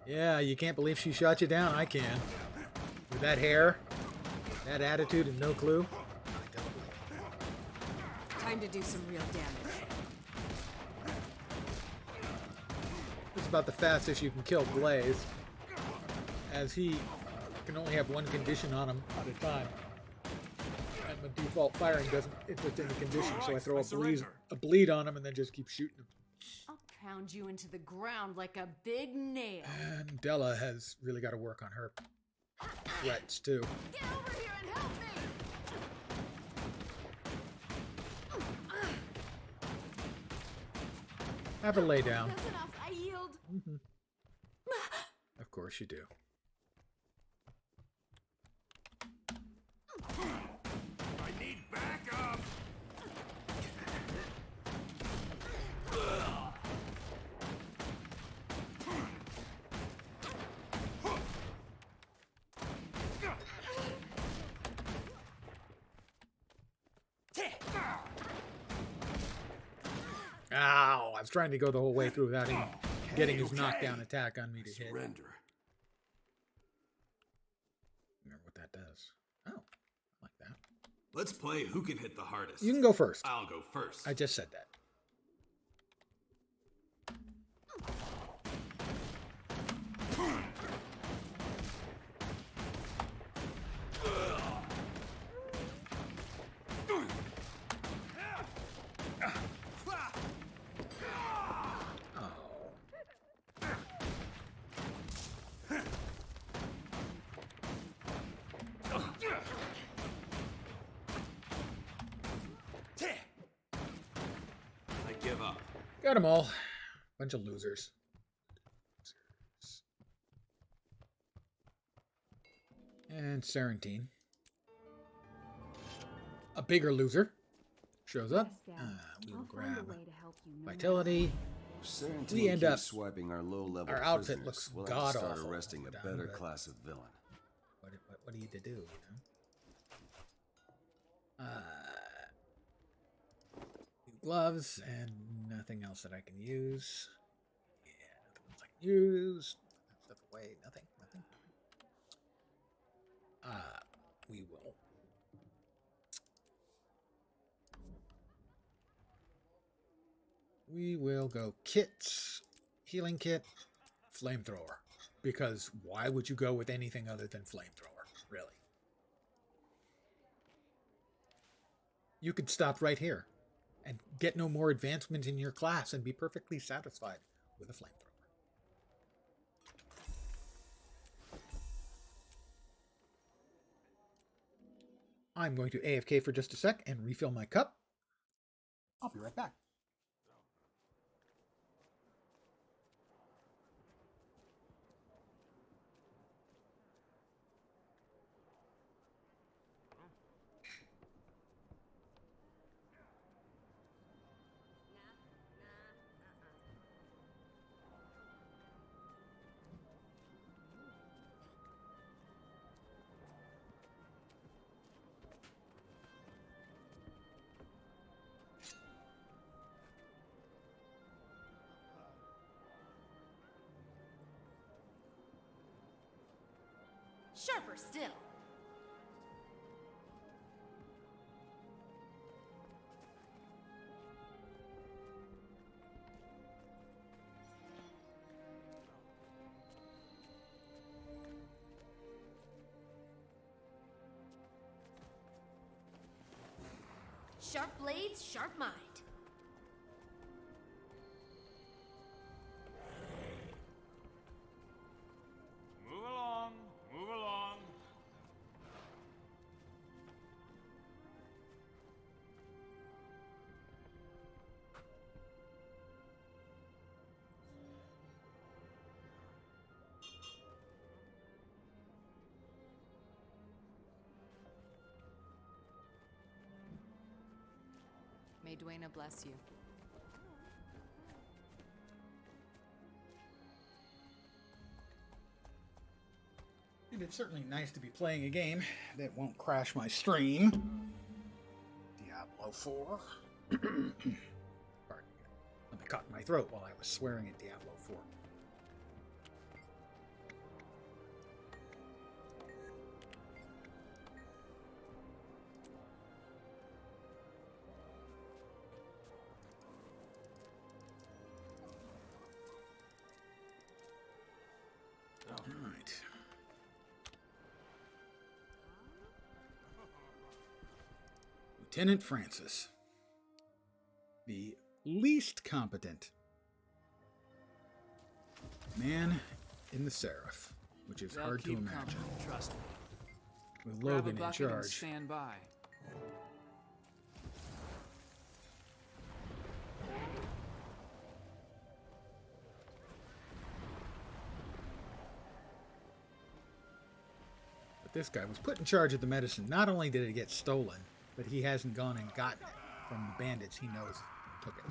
Yeah, you can't believe she shot you down. I can. With that hair, that attitude, and no clue. I don't believe. Time to do some real damage. This is about the fastest you can kill Blaze, as he can only have one condition on him at a time. And the default firing doesn't inflict any condition, so I throw a bleed on him and then just keep shooting him. I'll pound you into the ground like a big nail. And Della has really got to work on her threats too. Get over here and help me! Have her lay down. That's enough. I yield. Of course you do. I need backup. Ow! I was trying to go the whole way through without him getting his knockdown attack on me to hit. Surrender. Remember what that does. Oh, I like that. Let's play who can hit the hardest. You can go first. I'll go first. I just said that. I give up. Got them all. Bunch of losers. And Serentine. A bigger loser shows up. We will grab Vitality, we end up swiping our low-level our outfit prisoners, looks we'll have to start god-awful arresting a done, better but class of villain. what are you to do, you know? Gloves and nothing else that I can use. Yeah, nothing else I can use. Stuff away. Nothing. We will go kits, healing kit, flamethrower. Because why would you go with anything other than flamethrower, really? You could stop right here and get no more advancement in your class and be perfectly satisfied with a flamethrower. I'm going to AFK for just a sec and refill my cup. I'll be right back. Sharper still. Sharp blades, sharp mind. Move along, move along. May Dwayna bless you. And it's certainly nice to be playing a game that won't crash my stream. Diablo 4. Pardon me. Something caught in my throat while I was swearing at Diablo 4. All right. Lieutenant Francis. The least competent man in the Seraph, which is They'll hard to keep imagine. coming, trust me. With Grab a Logan in bucket and charge. stand by. But this guy was put in charge of the medicine. Not only did it get stolen, but he hasn't gone and gotten it from the bandits he knows took it.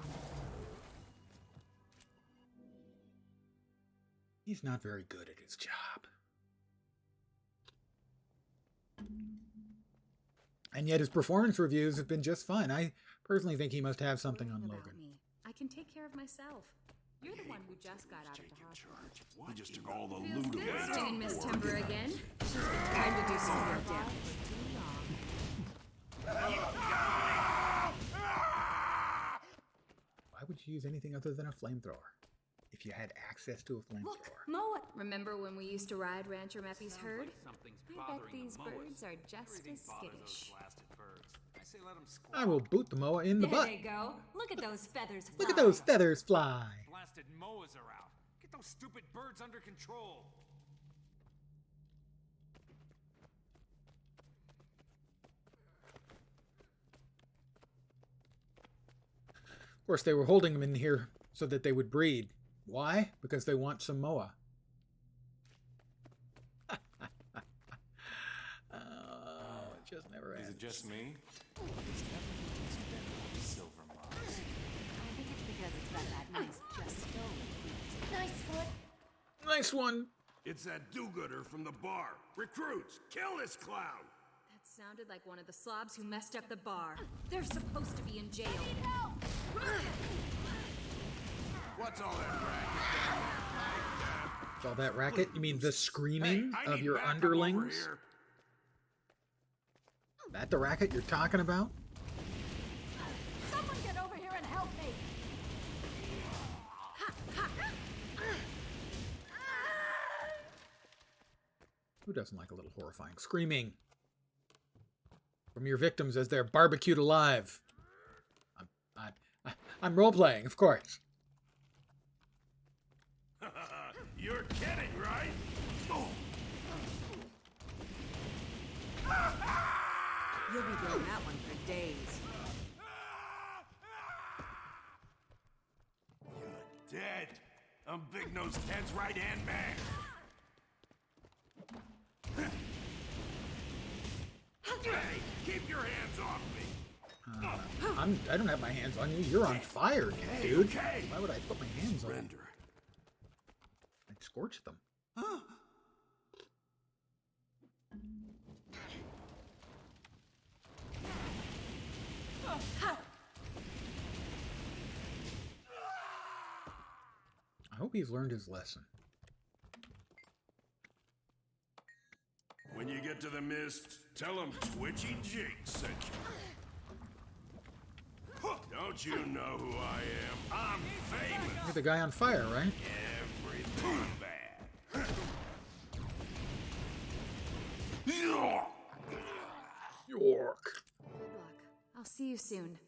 He's not very good at his job. And yet his performance reviews have been just fine. I personally think he must have something on Logan. Me. I can take care of myself. You're the one who just got out of the hospital. He just took all the Feels loot good away. swinging Miss Timber again. She's been trying to do some real damage for too long. Why would you use anything other than a flamethrower? If you had access to a Look, flamethrower. Moa! Remember when we used to ride Rancher Meppy's herd? I bet these birds are just as skittish. I will boot the moa in the There butt. they go. Look at those feathers fly. Look at those feathers fly. Blasted moas are out. Get those stupid birds under control. Of course, they were holding them in here so that they would breed. Why? Because they want some moa. Oh, it just never ends. Is it just me? I think it's because it's got that nice just Nice foot. Nice one. It's that do-gooder from the bar. Recruits, kill this clown. That sounded like one of the slobs who messed up the bar. They're supposed to be in jail. What's all that racket? It's all that racket? You mean the screaming Hey, I of need your backup underlings? over here. That the racket you're talking about? Someone get over here and help me. Who doesn't like a little horrifying screaming from your victims as they're barbecued alive? I'm role-playing, of course. You're kidding, right? Oh. You'll be doing that one for days. You're dead. I'm Big Nose Ted's right-hand man. Hey, keep your hands off me. I don't have my hands on you. You're on fire, dude. Okay. Why would I put my hands on you? Surrender. I'd scorch them. I hope he's learned his lesson. When you get to the mist, tell him Twitchy Jake sent you. Don't you know who I am? I'm famous. You're the guy on fire, right? Everything bad. York. Good luck. I'll see you soon.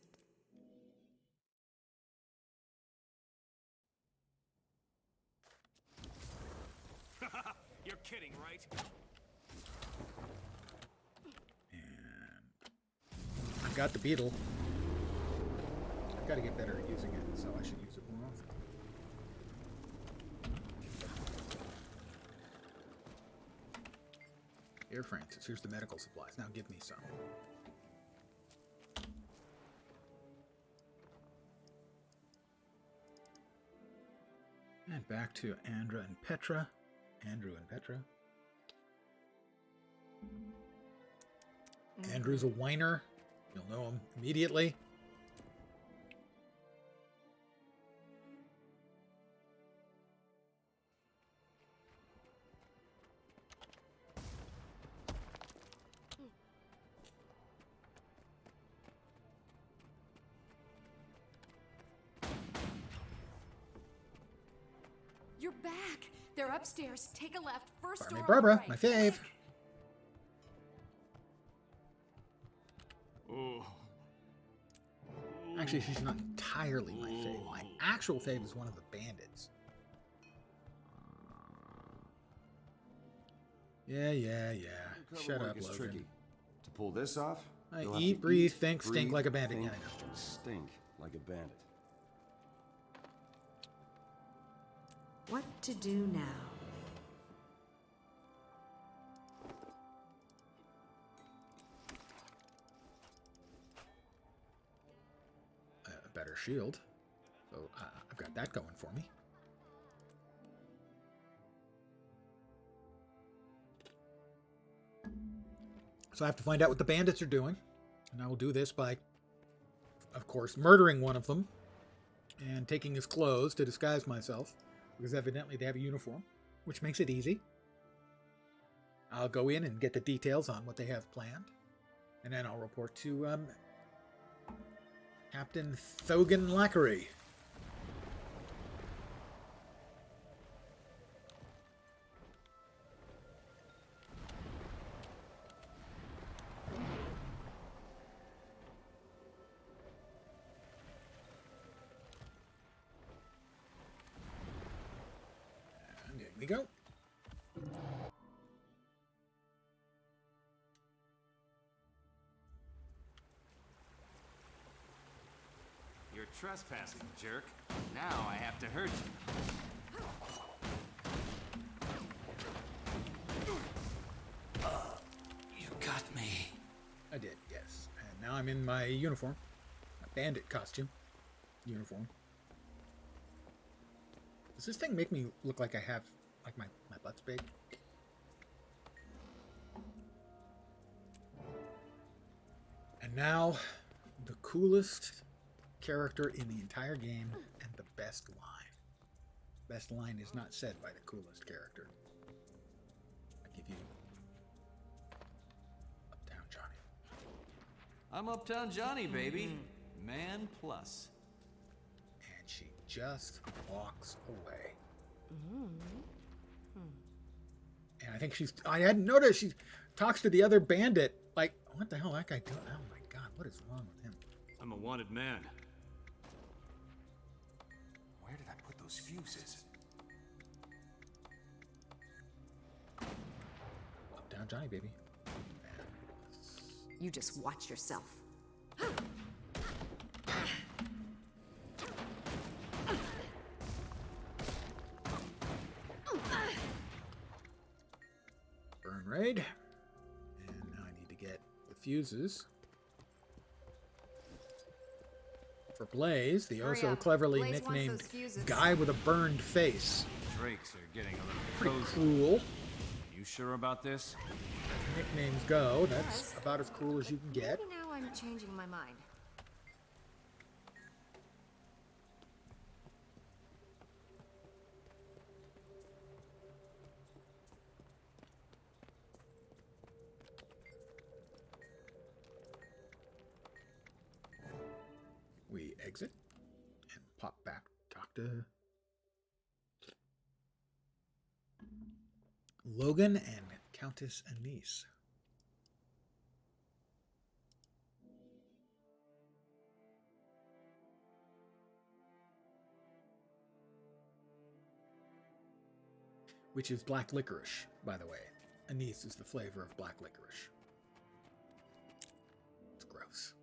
You're kidding, right? I've got the beetle. I've got to get better at using it, so I should use it more often. Here, Francis, here's the medical supplies. Now give me some. And back to Andra and Petra. Andrew and Petra. Andrew's a whiner. You'll know him immediately. You're back. They're upstairs. Take a left. First door Barmy on Barbara, the right. my fave. Oh. Actually, she's not entirely my fave. My actual fave is one of the bandits. Yeah. Shut up, is Logan. tricky. To pull this off, I you'll have eat, to breathe, think, stink breathe, like a bandit. think, Yeah, I know. and stink like a bandit. What to do now? A better shield. So I've got that going for me. So I have to find out what the bandits are doing. And I will do this by, of course, murdering one of them and taking his clothes to disguise myself, because evidently they have a uniform, which makes it easy. I'll go in and get the details on what they have planned, and then I'll report to Captain Thogan Lackery. And there we go. You're trespassing, jerk. Now I have to hurt you. You got me. I did, yes. And now I'm in my uniform. My bandit costume. Uniform. Does this thing make me look like I have, like my butt's big? And now, the coolest character in the entire game and the best line. Best line is not said by the coolest character. I give you Uptown Johnny. I'm Uptown Johnny, baby. Man plus. And she just walks away. And I think I hadn't noticed, she talks to the other bandit. Like, what the hell that guy doing? Oh my god, what is wrong with him? I'm a wanted man. Where did I put those fuses? Uptown Johnny, baby. You just watch yourself. Burn raid. And now I need to get the fuses. For Blaze, the Hurry also up. cleverly Blaze wants nicknamed those fuses. Guy with a Burned Face. Drakes are getting a Pretty little cozy. cruel. You sure about this? As nicknames go, that's about as cruel as you can get. Maybe now I'm changing my mind. We exit and pop back, talk to Logan and Countess Anise. Which is black licorice, by the way. Anise is the flavor of black licorice. It's gross.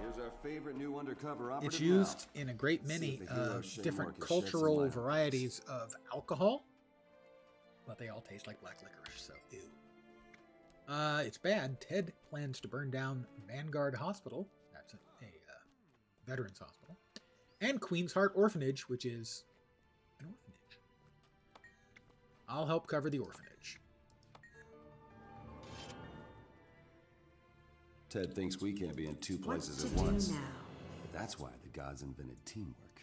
Here's our favorite new undercover operative. It's used in a great many different cultural varieties of alcohol, but they all taste like black licorice, so ew. It's bad. Ted plans to burn down Vanguard Hospital. That's a veterans hospital. And Queen's Heart Orphanage, which is an orphanage. I'll help cover the orphanage. Ted thinks we can't be in two places What at to once. do now? That's why the gods invented teamwork.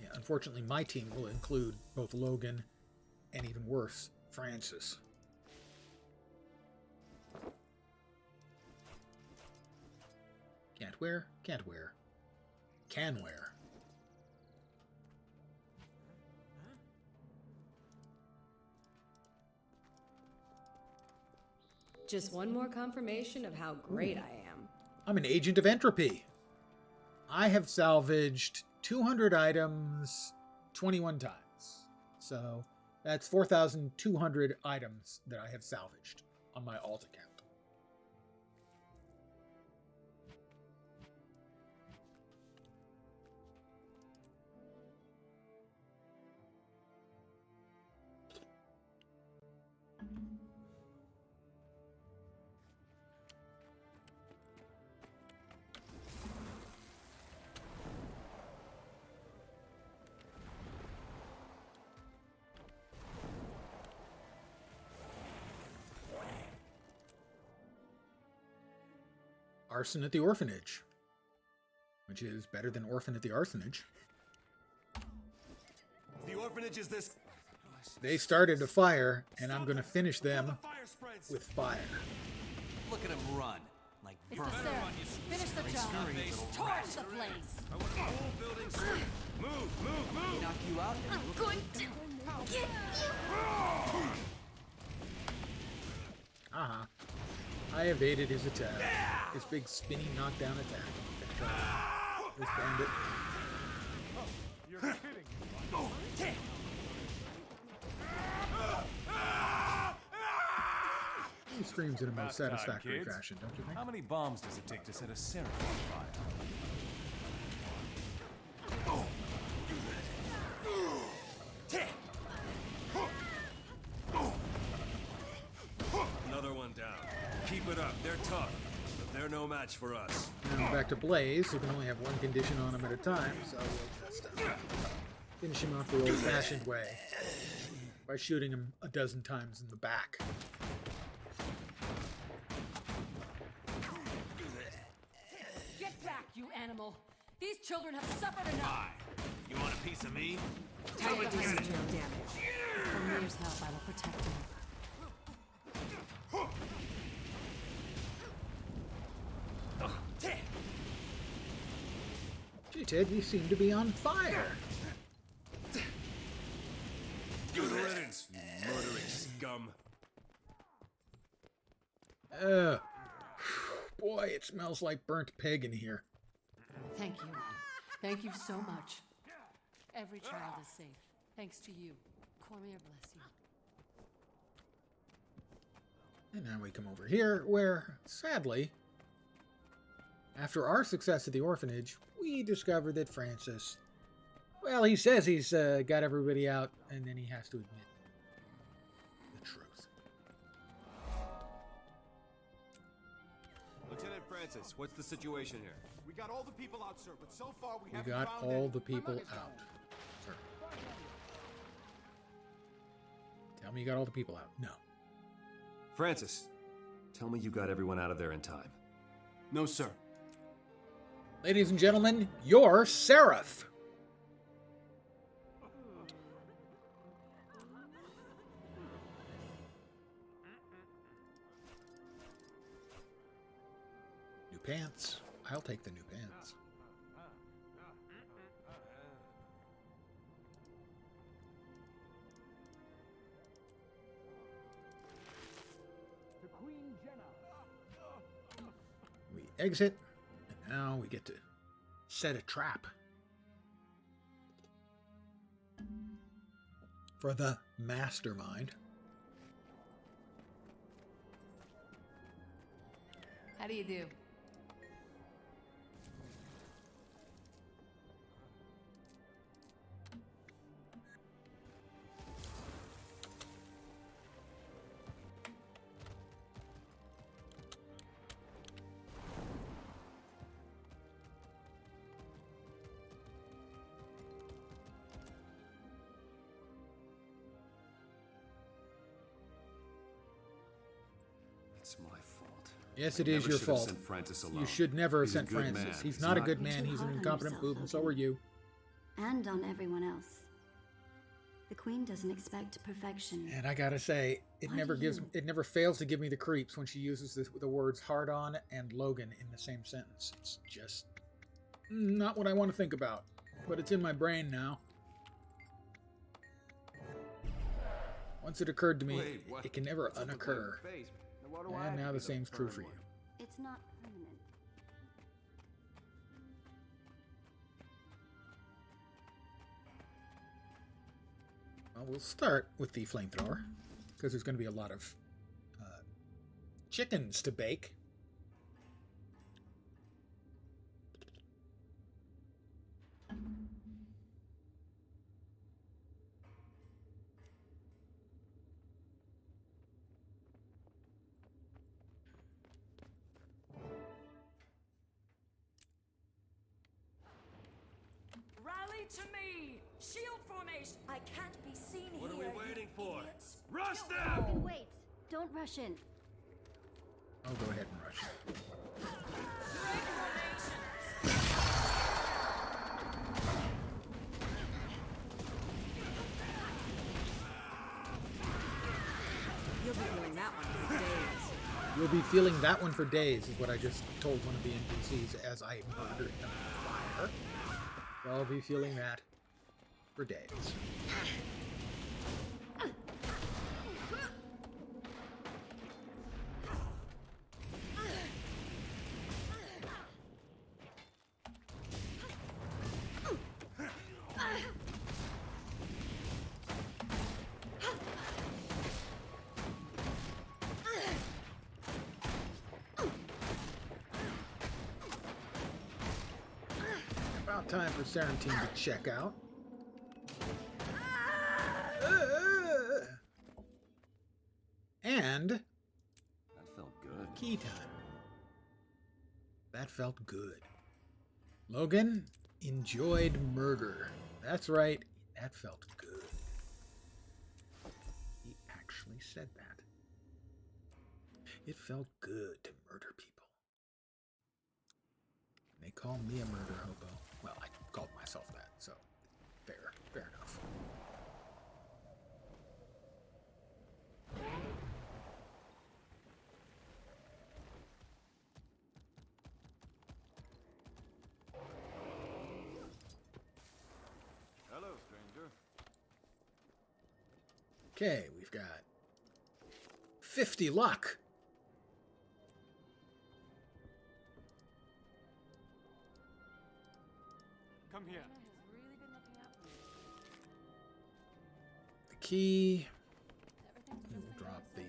Yeah, unfortunately, my team will include both Logan and, even worse, Francis. Can't wear, can't wear. Can wear. Just one more confirmation of how great I am. I'm an agent of entropy. I have salvaged 200 items 21 times. So that's 4,200 items that I have salvaged on my alt account. Arson at the Orphanage, which is better than Orphan at the Arsonage. The orphanage is this. They started a fire, and I'm going to finish them with fire. Look at him run. Like It's burn. the Seraph. Finish the job. Torch the place. I want the whole building. Move, move, move. Knock you out. I'm going to get you. I evaded his attack. His big spinning knockdown attack. This bandit. You're kidding. He screams in a most About time, satisfactory kids. fashion, don't you think? How many bombs does it take to set a Seraph on fire? Another one down. Keep it up. They're tough, but They're no match for us. Now back to Blaze, who can only have one condition on him at a time, so we'll just finish him off the old-fashioned way by shooting him a dozen times in the back. Get back, you animal! These children have suffered enough! Why? You want a piece of me? Tell Tell me the to get it. material damage. For Mir's help, I will protect him. Gee, Ted, you seem to be on fire. Good riddance, you murdering scum. Boy, it smells like burnt pig in here. Thank you. Thank you so much. Every child is safe. Thanks to you. Cormier bless you. And now we come over here, where, sadly, after our success at the orphanage, we discover that Francis, well, he says he's got everybody out, and then he has to admit the truth. Lieutenant Francis, what's the situation here? We got all the people out, sir, but so far we We haven't got found all any. the people out. Sir. Tell me you got all the people out. No. Francis, tell me you got everyone out of there in time. No, sir. Ladies and gentlemen, you're Seraph. New pants. I'll take the new pants. We exit, and now we get to set a trap for the mastermind. How do you do? It's my fault. Yes, it I is never your should have fault. sent Francis alone. You should never have He's a sent good Francis. man. He's He's not a not- good You're man. too He's an hard on incompetent yourself, boob, and so are you. And on everyone else. The Queen doesn't expect perfection. And I gotta say, it Why never do gives, you? it never fails to give me the creeps when she uses the words "hard on" and "Logan" in the same sentence. It's just not what I want to think about, but it's in my brain now. Once it occurred to me, Wait, what? it can never What's up with my unoccur. face? And now the same's true for you. It's not permanent. Well, we'll start with the flamethrower, because there's going to be a lot of chickens to bake. Rally to me! Shield formation! I can't be seen What are here. we waiting you for? idiots. Rush Kill them! Wait, don't rush in. I'll go ahead and rush. You'll be doing that one for days. You'll be feeling that one for days, is what I just told one of the NPCs as I murdered them with fire. I'll be feeling that for days. About time for Serentine to check out. And That felt good. key time. That felt good. Logan enjoyed murder. That's right. That felt good. He actually said that. It felt good to murder people. They call me a murder hobo. Well, I called myself that, so fair enough. Hello, stranger. Okay, we've got 50 luck. Come here. The key. We will drop the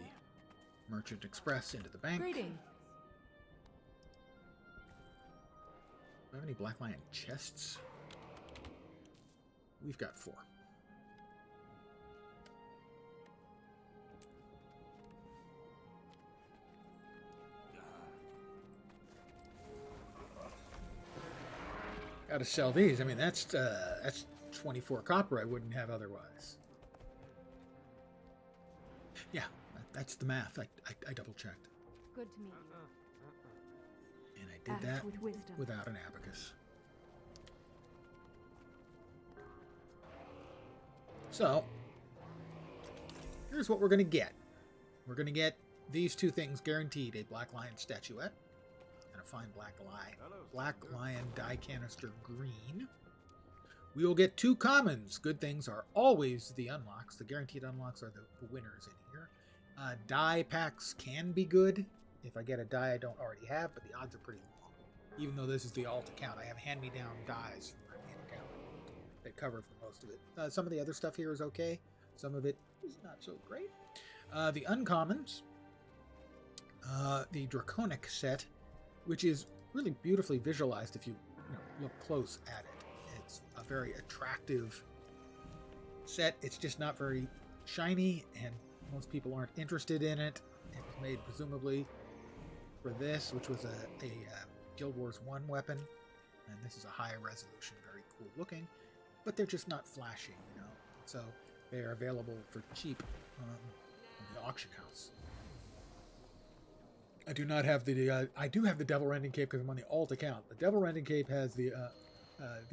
Merchant Express into the bank. Greeting. Do we have any Black Lion chests? We've got 4. Got to sell these. I mean, that's 24 copper I wouldn't have otherwise. Yeah, that's the math. I double checked. Good to meet you. And I did that with wisdom. without an abacus. So, here's what we're going to get. We're going to get these 2 things guaranteed: a Black Lion statuette and a fine Black Lion die canister green. We will get 2 commons. Good things are always the unlocks. The guaranteed unlocks are the winners in here. Die packs can be good if I get a die I don't already have, but the odds are pretty low. Even though this is the alt account, I have hand-me-down dies from my main account that cover for most of it. Some of the other stuff here is okay. Some of it is not so great. The uncommons, the Draconic set, which is really beautifully visualized if you look close at it. It's a very attractive set. It's just not very shiny, and most people aren't interested in it. It was made presumably for this, which was a Guild Wars 1 weapon, and this is a high resolution, very cool looking, but they're just not flashy, So they are available for cheap in the auction house. I do not have the. I do have the Devil Rending Cape because I'm on the alt account. The Devil Rending Cape has the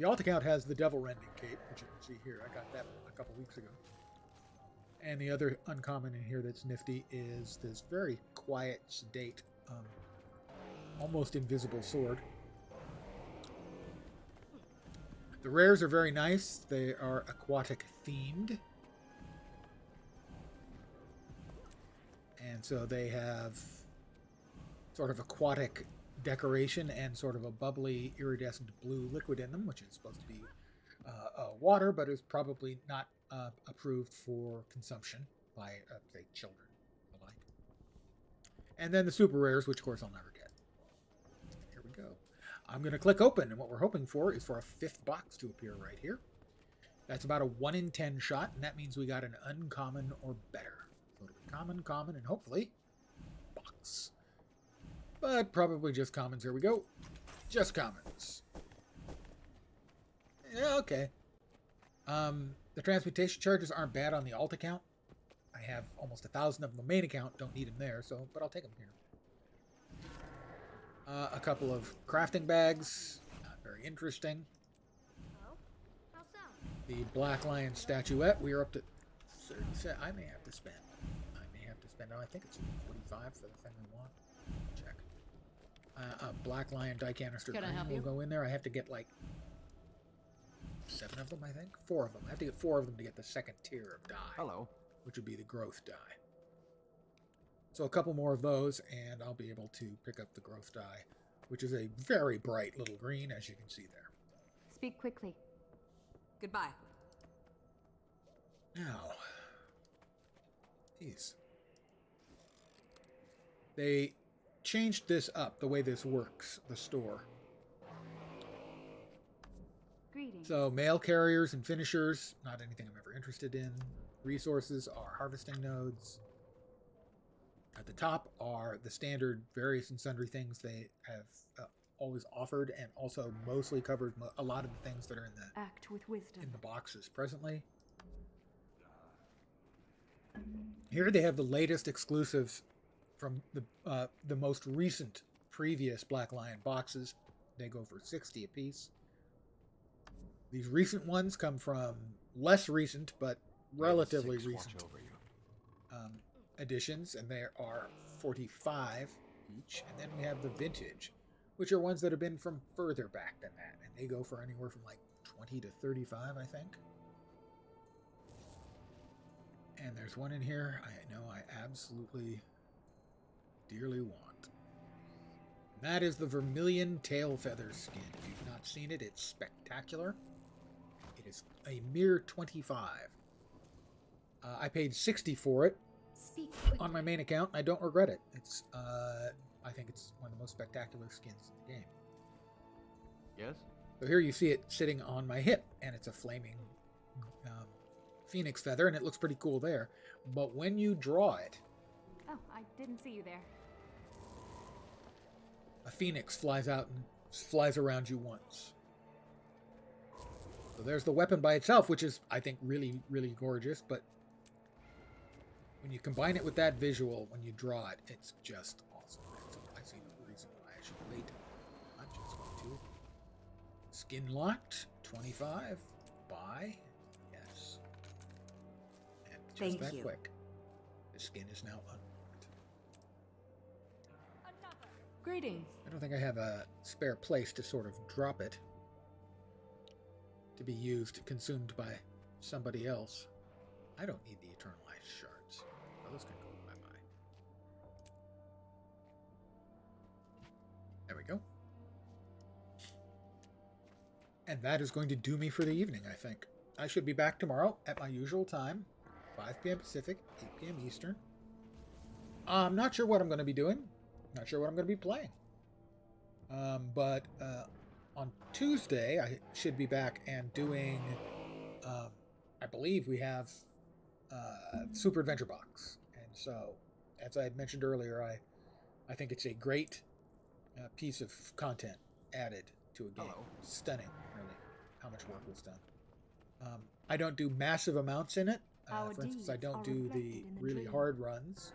alt account has the Devil Rending Cape, which you can see here. I got that a couple weeks ago. And the other uncommon in here that's nifty is this very quiet, sedate, almost invisible sword. The rares are very nice. They are aquatic themed. And so they have sort of aquatic decoration and sort of a bubbly iridescent blue liquid in them, which is supposed to be water, but is probably not approved for consumption by, say, children alike. And then the super rares, which of course I'll never get. Here we go. I'm going to click open, and what we're hoping for is for a 5th box to appear right here. That's about a 1 in 10 shot, and that means we got an uncommon or better. So it'll be common, common, and hopefully box. But probably just commons. Here we go. Just commons. Yeah, okay. The transmutation charges aren't bad on the alt account. I have almost 1,000 of them on the main account. Don't need them there, but I'll take them here. A couple of crafting bags. Not very interesting. The Black Lion statuette. We are up to 30. I may have to spend. No, I think it's 45 for the thing we want. Check. A Black Lion die canister green will go in there. I have to get like 7 of them, I think. 4 of them. I have to get 4 of them to get the 2nd tier of die. Hello. Which would be the growth die. So a couple more of those, and I'll be able to pick up the growth die, which is a very bright little green, as you can see there. Speak quickly. Goodbye. Now, these. They changed this up, the way this works, the store. Greetings. So mail carriers and finishers, not anything I'm ever interested in. Resources are harvesting nodes. At the top are the standard various and sundry things they have always offered, and also mostly covers a lot of the things that are in the Act with wisdom. in the boxes presently. Here they have the latest exclusives from the most recent previous Black Lion boxes. They go for $60 a piece. These recent ones come from less recent but relatively recent editions, and there are 45 each. And then we have the vintage, which are ones that have been from further back than that, and they go for anywhere from like 20 to 35, I think. And there's one in here I know I absolutely dearly want. And that is the Vermilion Tail Feather skin. If you've not seen it, it's spectacular. It is a mere 25. I paid 60 for it on my main account, and I don't regret it. It's I think it's one of the most spectacular skins in the game. Yes? So here you see it sitting on my hip, and it's a flaming phoenix feather, and it looks pretty cool there. But when you draw it, Oh, I didn't see you there. a phoenix flies out and flies around you once. So there's the weapon by itself, which is, I think, really, really gorgeous. But when you combine it with that visual, when you draw it, it's just awesome. I see no reason why I should wait. I'm just going to skin locked, 25, buy, yes. And just Thank that you. quick. The skin is now unlocked. Greetings. I don't think I have a spare place to sort of drop it to be used, consumed by somebody else. I don't need the Eternalized shards. Those can go bye-bye. There we go. And that is going to do me for the evening, I think. I should be back tomorrow at my usual time, 5 p.m. Pacific, 8 p.m. Eastern. I'm not sure what I'm going to be doing. Not sure what I'm going to be playing. But on Tuesday, I should be back and doing, I believe we have Super Adventure Box. And so, as I had mentioned earlier, I think it's a great piece of content added to a game. Stunning, really, how much work was done. I don't do massive amounts in it. For instance, I don't do the really hard runs,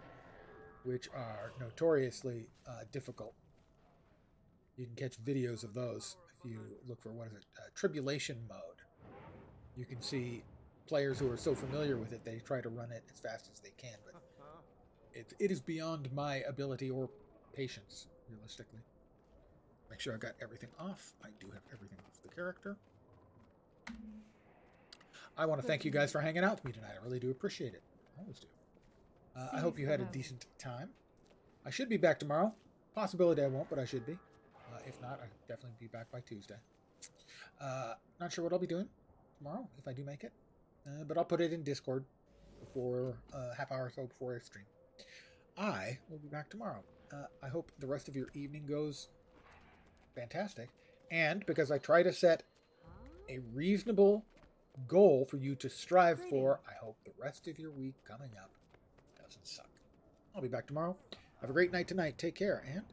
which are notoriously difficult. You can catch videos of those if you look for, what is it, Tribulation Mode. You can see players who are so familiar with it, they try to run it as fast as they can, but it is beyond my ability or patience, realistically. Make sure I got everything off. I do have everything off the character. I want to thank you guys for hanging out with me tonight. I really do appreciate it. I always do. I hope you had a decent time. I should be back tomorrow. Possibility I won't, but I should be. If not, I'll definitely be back by Tuesday. Not sure what I'll be doing tomorrow, if I do make it. But I'll put it in Discord before half hour or so before I stream. I will be back tomorrow. I hope the rest of your evening goes fantastic. And because I try to set a reasonable goal for you to strive for, I hope the rest of your week coming up doesn't suck. I'll be back tomorrow. Have a great night tonight. Take care, and